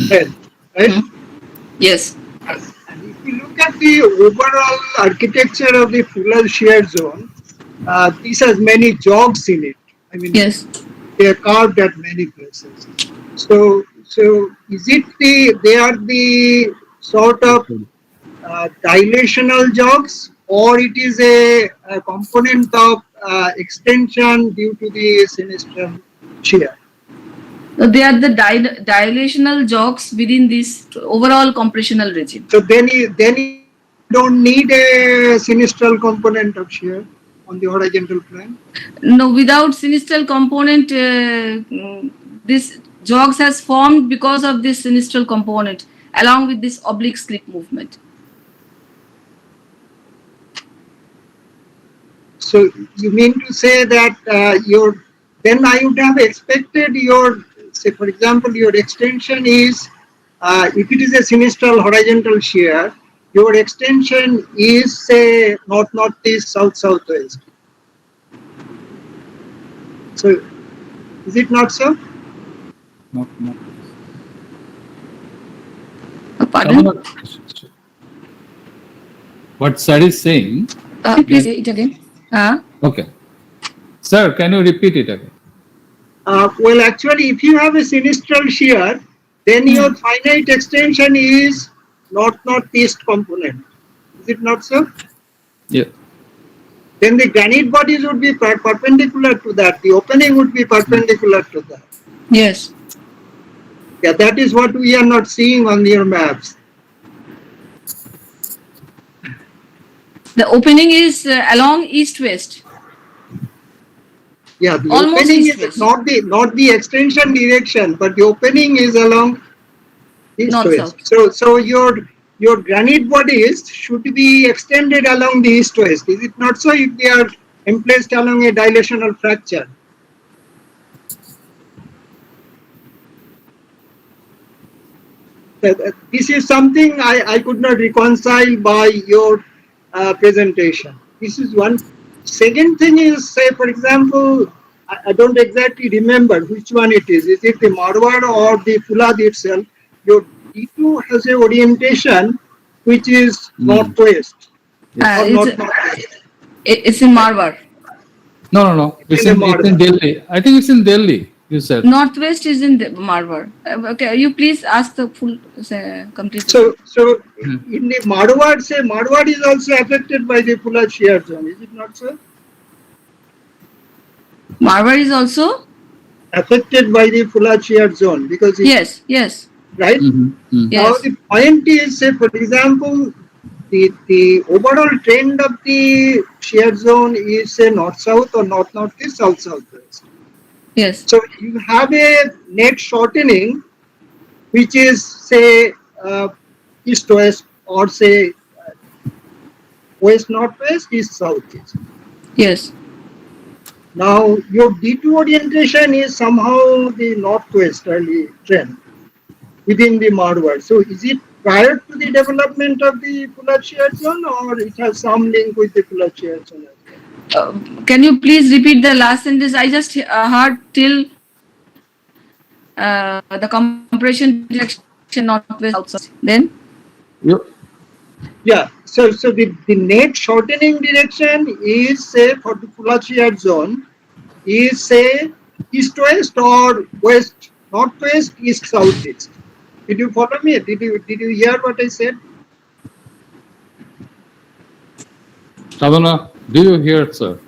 Speaker 6: head, right?
Speaker 3: Yes.
Speaker 6: And if you look at the overall architecture of the Fulat shear zone, this has many jogs in it. I mean,
Speaker 3: Yes.
Speaker 6: they are carved at many places. So is it they are the sort of dilational jogs, or it is a component of extension due to the sinistral shear?
Speaker 3: They are the dilational jogs within this overall compressional regime.
Speaker 6: So then you don't need a sinistral component of shear on the horizontal plane?
Speaker 3: No, without sinistral component, this jogs has formed because of this sinistral component along with this oblique slip movement.
Speaker 6: So you mean to say that then I would have expected your, say for example, your extension is, if it is a sinistral horizontal shear, your extension is say north-northeast, south-southwest. So is it not so?
Speaker 2: No.
Speaker 3: Pardon?
Speaker 2: What sir is saying?
Speaker 3: Please say it again.
Speaker 2: Okay. Sir, can you repeat it again?
Speaker 6: Well, actually, if you have a sinistral shear, then your finite extension is north-northeast component. Is it not so?
Speaker 2: Yeah.
Speaker 6: Then the granite bodies would be perpendicular to that. The opening would be perpendicular to that.
Speaker 3: Yes.
Speaker 6: Yeah, that is what we are not seeing on your maps.
Speaker 3: The opening is along east-west.
Speaker 6: Yeah, the
Speaker 3: Almost
Speaker 6: opening
Speaker 3: east-west.
Speaker 6: is not the extension direction, but the opening is along east-west. So your granite bodies should be extended along the east-west. Is it not so if they are emplaced along a dilational fracture? This is something I could not reconcile by your presentation. This is one. Second thing is, say for example, I don't exactly remember which one it is. Is it the Marwar or the Fulad itself? Your D2 has a orientation which is northwest or northwest.
Speaker 3: It's in Marwar.
Speaker 2: No. It's in Delhi. I think it's in Delhi, you said.
Speaker 3: Northwest is in Marwar. Okay, you please ask the full complete.
Speaker 6: So in the Marwar, say Marwar is also affected by the Fulad shear zone. Is it not so?
Speaker 3: Marwar is also
Speaker 6: Affected by the Fulad shear zone because it's,
Speaker 3: yes.
Speaker 6: right.
Speaker 2: Mm-hmm.
Speaker 6: Now the point is, say for example, the overall trend of the shear zone is say north-south or north-northeast, south-southwest.
Speaker 3: Yes.
Speaker 6: So you have a net shortening, which is say east-west or say west-northwest, east-southeast.
Speaker 3: Yes.
Speaker 6: Now your D2 orientation is somehow the northwesterly trend within the Marwar. So is it prior to the development of the Fulad shear zone, or it has some link with the Fulad shear zone as well?
Speaker 3: Can you please repeat the last sentence? I just heard till the compression direction northwest south. Then
Speaker 6: Yeah. So the net shortening direction is say for the Fulad shear zone is say east-west or west-northwest, east-southeast. Did you follow me? Did you hear what I said?
Speaker 2: Sadhana, do you hear, sir?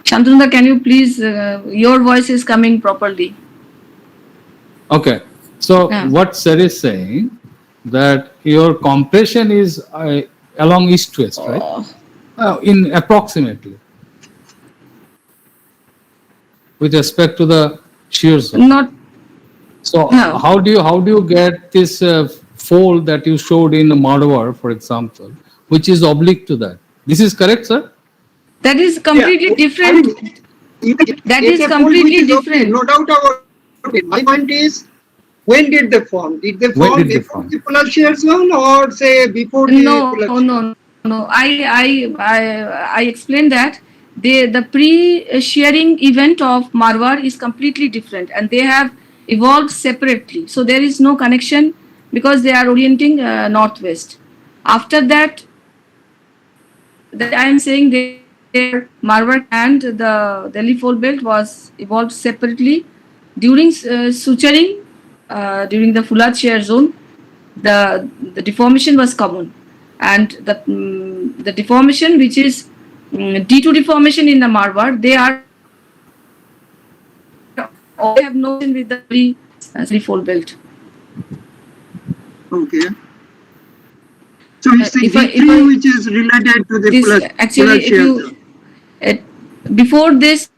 Speaker 3: Shantanu, can you please? Your voice is coming properly.
Speaker 2: Okay. So what sir is saying that your compression is along east-west, right? In approximately with respect to the shear zone.
Speaker 3: Not.
Speaker 2: So how do you get this fold that you showed in the Marwar, for example, which is oblique to that? This is correct, sir?
Speaker 3: That is completely different. That is completely different.
Speaker 6: No doubt about it. My point is, when did they form? Did they form before the Fulad shear zone or say before the
Speaker 3: No. I explained that the pre-shearing event of Marwar is completely different, and they have evolved separately. So there is no connection because they are orienting northwest. After that I am saying their Marwar and the Delhi fold belt was evolved separately during suturing. During the Fulad shear zone, the deformation was common, and the deformation which is D2 deformation in the Marwar, they all have notion with the Delhi fold belt.
Speaker 6: Okay. So it's the D3 which is related to the Fulad.
Speaker 3: Actually, if you before this,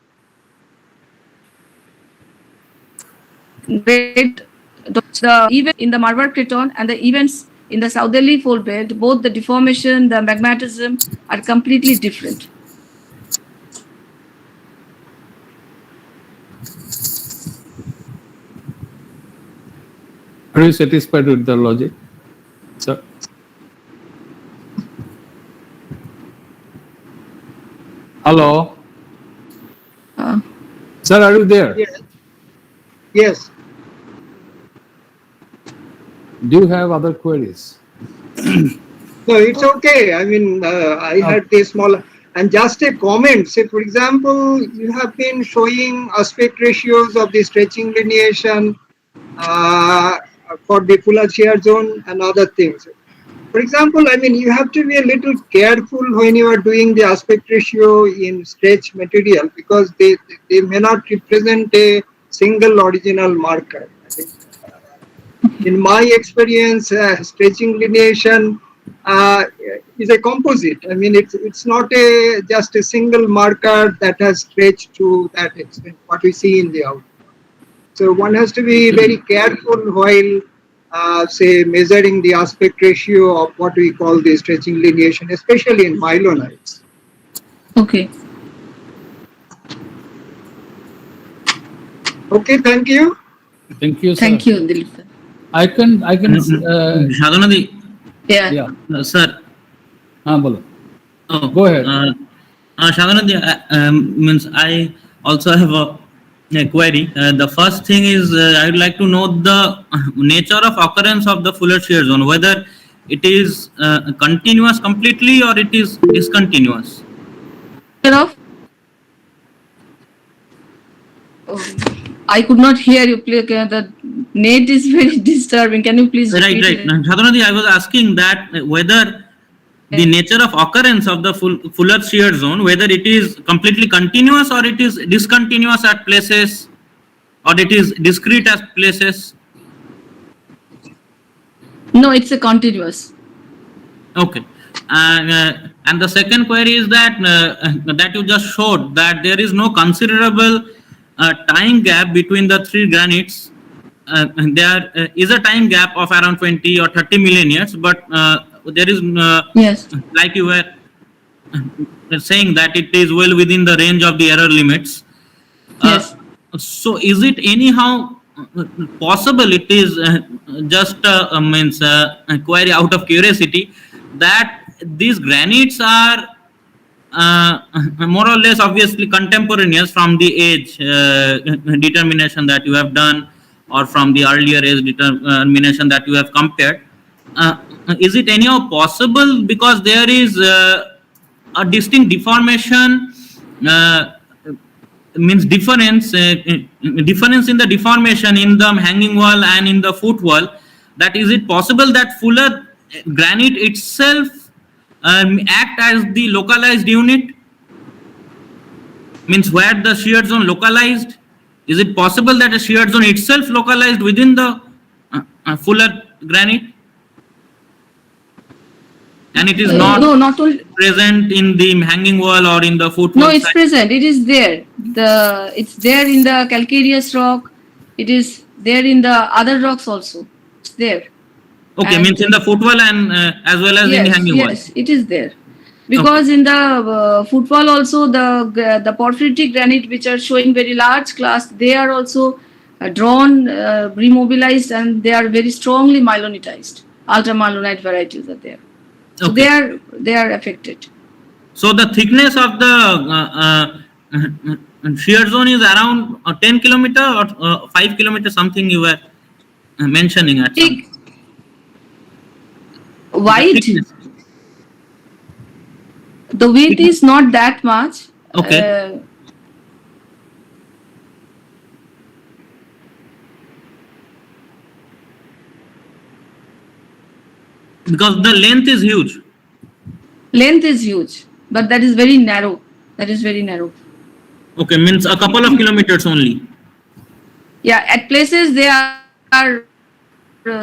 Speaker 3: the event in the Marwar Creton and the events in the southerly fold belt, both the deformation, the magmatism are completely different.
Speaker 2: Are you satisfied with the logic, sir? Hello,
Speaker 3: Uh,
Speaker 2: sir. Are you there?
Speaker 8: Yes. Yes.
Speaker 2: Do you have other queries?
Speaker 8: No, it's okay. I mean, I had a small, and just a comment. Say, for example, you have been showing aspect ratios of the stretching lineation for the fuller shear zone and other things. For example, I mean, you have to be a little careful when you are doing the aspect ratio in stretch material because they may not represent a single original marker. In my experience, stretching lineation is a composite. I mean, it's not just a single marker that has stretched to that extent, what we see in the output. So one has to be very careful while, say, measuring the aspect ratio of what we call the stretching lineation, especially in myelonites.
Speaker 3: okay.
Speaker 8: Okay, thank you.
Speaker 2: Thank you, sir.
Speaker 3: Thank you, Dilip sir.
Speaker 2: I can.
Speaker 1: Sadhana di,
Speaker 3: Yeah.
Speaker 2: Yeah.
Speaker 1: sir.
Speaker 2: Bolo.
Speaker 1: Oh,
Speaker 2: Go ahead.
Speaker 1: Sadhana di, means I also have a query. The first thing is I would like to know the nature of occurrence of the fuller shear zone, whether it is continuous completely or it is discontinuous.
Speaker 3: Of? Oh, I could not hear you. The net is very disturbing. Can you please
Speaker 1: Right,
Speaker 3: repeat
Speaker 1: right.
Speaker 3: it?
Speaker 1: Sadhana di, I was asking that whether the nature of occurrence of the fuller shear zone, whether it is completely continuous or it is discontinuous at places or it is discrete at places.
Speaker 3: No, it's a continuous.
Speaker 1: Okay. And the second query is that that you just showed that there is no considerable time gap between the three granites. There is a time gap of around 20 or 30 million years, but there is,
Speaker 3: Yes.
Speaker 1: like you were saying, that it is well within the range of the error limits.
Speaker 3: Yes.
Speaker 1: So is it anyhow possible, it is just means a query out of curiosity, that these granites are more or less obviously contemporaneous from the age determination that you have done or from the earlier age determination that you have compared? Is it anyhow possible, because there is a distinct deformation, means difference in the deformation in the hanging wall and in the foot wall, that is it possible that fuller granite itself act as the localized unit, means where the shear zone localized? Is it possible that a shear zone itself localized within the fuller granite, and it is not
Speaker 3: No, not only.
Speaker 1: present in the hanging wall or in the foot
Speaker 3: No,
Speaker 1: wall
Speaker 3: it's
Speaker 1: side?
Speaker 3: present. It is there. It's there in the calcareous rock. It is there in the other rocks also. It's there.
Speaker 1: Okay,
Speaker 3: And
Speaker 1: means in the foot wall and as well as in the hanging wall.
Speaker 3: Yes, it is there. Because in the footwall also the porphyritic granite which are showing very large class, they are also drawn, remobilized, and they are very strongly myelonitized. Ultramyelonite varieties are there. So
Speaker 1: Okay.
Speaker 3: they are affected.
Speaker 1: So the thickness of the shear zone is around 10 kilometer or 5 kilometer, something you were mentioning at some.
Speaker 3: Big, wide.
Speaker 1: Thickness.
Speaker 3: The width is not that much.
Speaker 1: Okay. Because the length is huge.
Speaker 3: Length is huge, but that is very narrow. That is very narrow.
Speaker 1: Okay, means a couple of kilometers only.
Speaker 3: Yeah, at places they are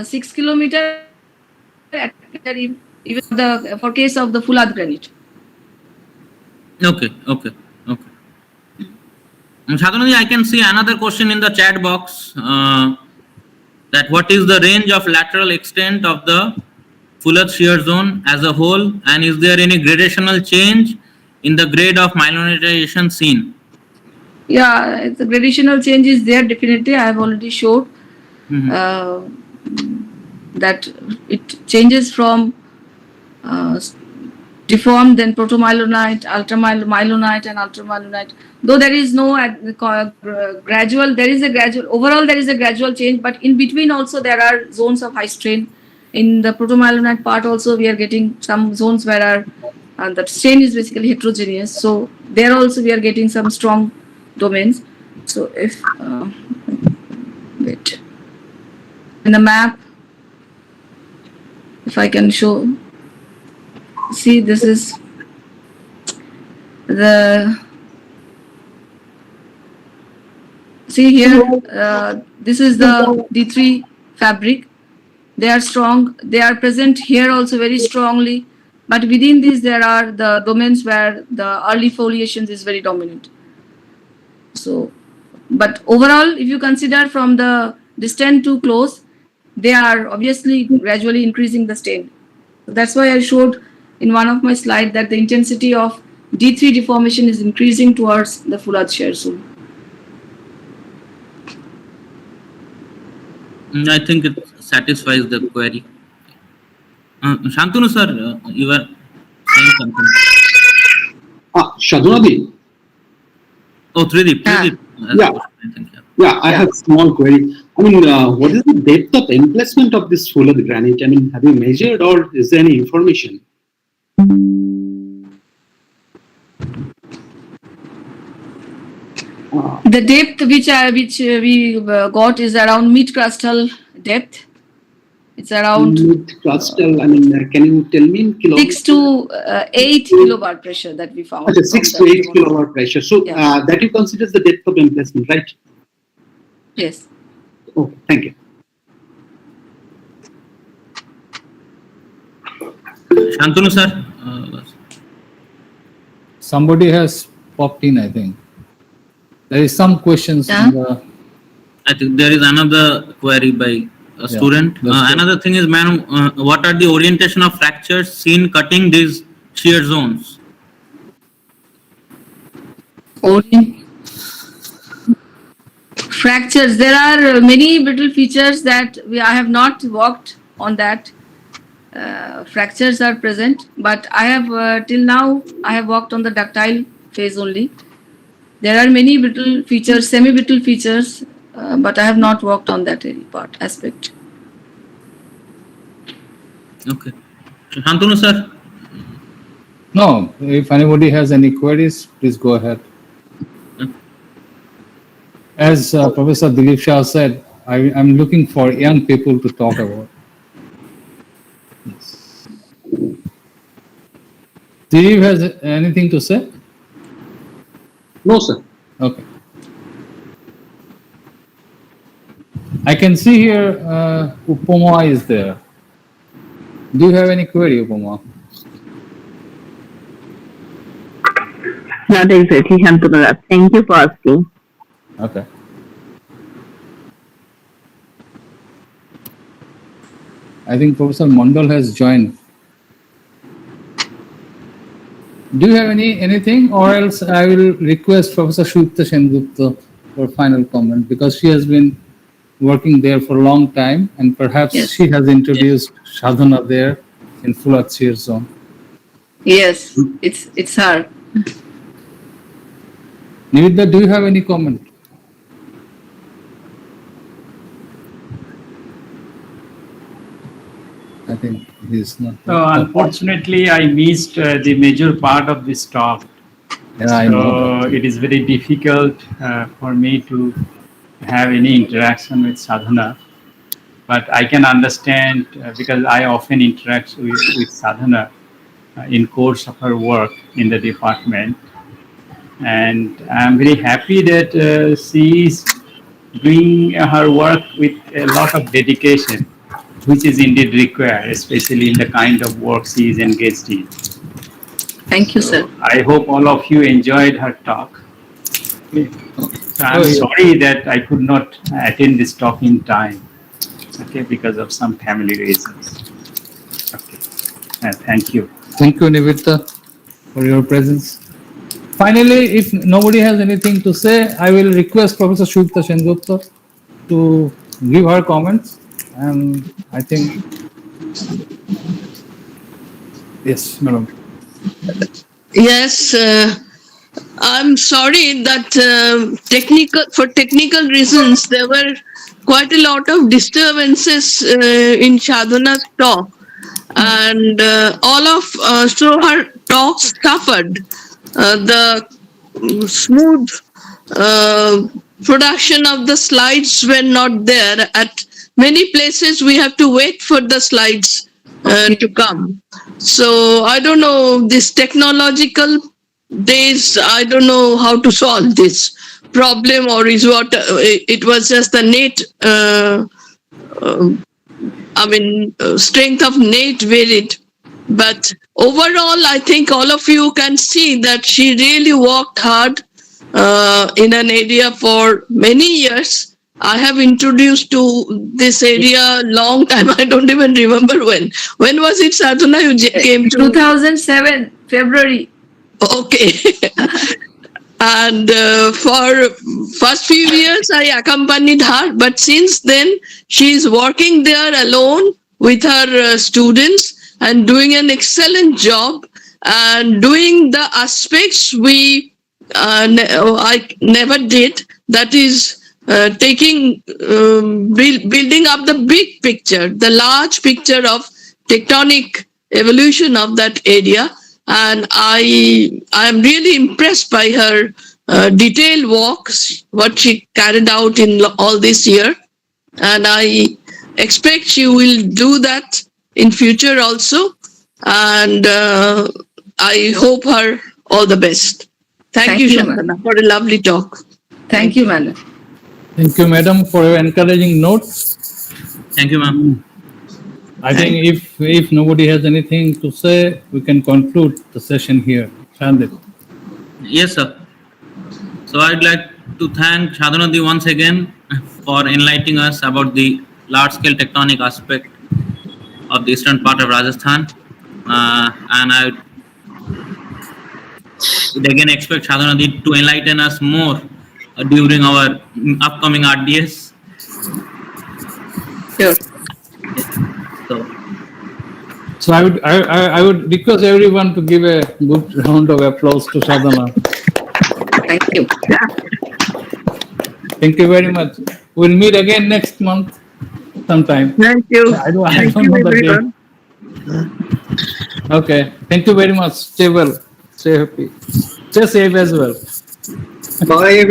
Speaker 3: 6 kilometer. Even for case of the Fulad granite.
Speaker 1: Okay. Sadhana, I can see another question in the chat box, that what is the range of lateral extent of the Fuller shear zone as a whole, and is there any gradational change in the grade of myelinization seen?
Speaker 3: Yeah, the gradational change is there definitely. I have already showed
Speaker 1: Mhm.
Speaker 3: that it changes from deformed, then protomyelonite, ultramyelonite, and ultramyelonite. Though there is no gradual, there is a gradual, overall there is a gradual change, but in between also there are zones of high strain. In the protomyelonite part also we are getting some zones where are, and the strain is basically heterogeneous. So there also we are getting some strong domains. So if, wait, in the map, if I can show, see, this is the, see here, this is the D3 fabric. They are strong, they are present here also very strongly, but within these there are the domains where the early foliations is very dominant. So, but overall, if you consider from the distant to close, they are obviously gradually increasing the stain. That's why I showed in one of my slides that the intensity of D3 deformation is increasing towards the Fullard shear zone.
Speaker 1: I think it satisfies the query. Shantanu sir, you were saying something.
Speaker 9: Shadunadi.
Speaker 1: Oh, Tridip.
Speaker 9: Yeah. I have a small query. I mean, what is the depth of emplacement of this Fuller granite? I mean, have you measured, or is there any information?
Speaker 3: The depth which we got is around mid-crustal depth. It's around
Speaker 9: mid-crustal. I mean, can you tell me in kilometers?
Speaker 3: 6 to 8 kilobar pressure that we found.
Speaker 9: Okay, 6 to 8 kilobar pressure. So that you consider the depth of emplacement, right?
Speaker 3: Yes.
Speaker 9: Okay, thank you.
Speaker 1: Shantanu sir.
Speaker 2: Somebody has popped in, I think. There is some questions.
Speaker 3: Yeah.
Speaker 1: I think there is another query by a student. Another thing is, madam, what are the orientation of fractures seen cutting these shear zones?
Speaker 3: Fractures. There are many brittle features that I have not worked on that. Fractures are present, but I have till now I have worked on the ductile phase only. There are many brittle features, semi-brittle features, but I have not worked on that part aspect.
Speaker 1: Okay. Shantanu sir.
Speaker 2: No, if anybody has any queries, please go ahead. As Professor Dilip Shah said, I'm looking for young people to talk about. Yes. Dilip has anything to say?
Speaker 9: No, sir.
Speaker 2: Okay. I can see here Upama is there. Do you have any query, Upama?
Speaker 10: Not exactly, Shantanu. Thank you for asking.
Speaker 2: Okay. I think Professor Mandal has joined. Do you have anything, or else I will request Professor Shupta Sengupta for final comment, because she has been working there for a long time, and perhaps she has introduced Sadhana there in Fullard shear zone.
Speaker 3: Yes, it's her.
Speaker 2: Nivedha, do you have any comment? I think he's not.
Speaker 11: Unfortunately, I missed the major part of this talk.
Speaker 2: Yeah, I know.
Speaker 11: It is very difficult for me to have any interaction with Sadhana. But I can understand because I often interact with Sadhana in course of her work in the department. And I'm very happy that she is doing her work with a lot of dedication, which is indeed required, especially in the kind of work she is engaged in.
Speaker 3: Thank you, sir.
Speaker 11: I hope all of you enjoyed her talk. So I'm sorry that I could not attend this talk in time, okay, because of some family reasons. Okay. Thank you.
Speaker 2: Thank you, Nivita, for your presence. Finally, if nobody has anything to say, I will request Professor Shubhita Sengupta to give her comments. And I think, yes, madam.
Speaker 12: Yes, I'm sorry that for technical reasons there were quite a lot of disturbances in Sadhana's talk, and so her talk suffered. The smooth production of the slides were not there. At many places we have to wait for the slides to come. So I don't know, this technological days, I don't know how to solve this problem, or is what it was just the net, strength of net varied. But overall, I think all of you can see that she really worked hard in an area for many years. I have introduced to this area long time. I don't even remember when. When was it, Sadhana, you came to?
Speaker 3: 2007, February.
Speaker 12: Okay. And for first few years, I accompanied her. But since then, she is working there alone with her students and doing an excellent job and doing the aspects I never did. That is building up the big picture, the large picture of tectonic evolution of that area. And I am really impressed by her detailed walks, what she carried out in all this year. And I expect she will do that in future also. And I hope her all the best. Thank you, Sadhana, for a lovely talk.
Speaker 3: Thank you, madam.
Speaker 2: Thank you, madam, for your encouraging notes.
Speaker 1: Thank you, ma'am.
Speaker 2: I think if nobody has anything to say, we can conclude the session here. Shandip.
Speaker 1: Yes, sir. So I'd like to thank Sadhanadi once again for enlightening us about the large-scale tectonic aspect of the eastern part of Rajasthan. And I would again expect Sadhanadi to enlighten us more during our upcoming RDS.
Speaker 12: Sure.
Speaker 2: So I would request everyone to give a good round of applause to Sadhana.
Speaker 3: Thank you.
Speaker 2: Thank you very much. We'll meet again next month sometime.
Speaker 12: Thank you.
Speaker 2: I don't know the date. Okay. Thank you very much. Stay well. Stay happy. Stay safe as well.
Speaker 8: Bye, everyone.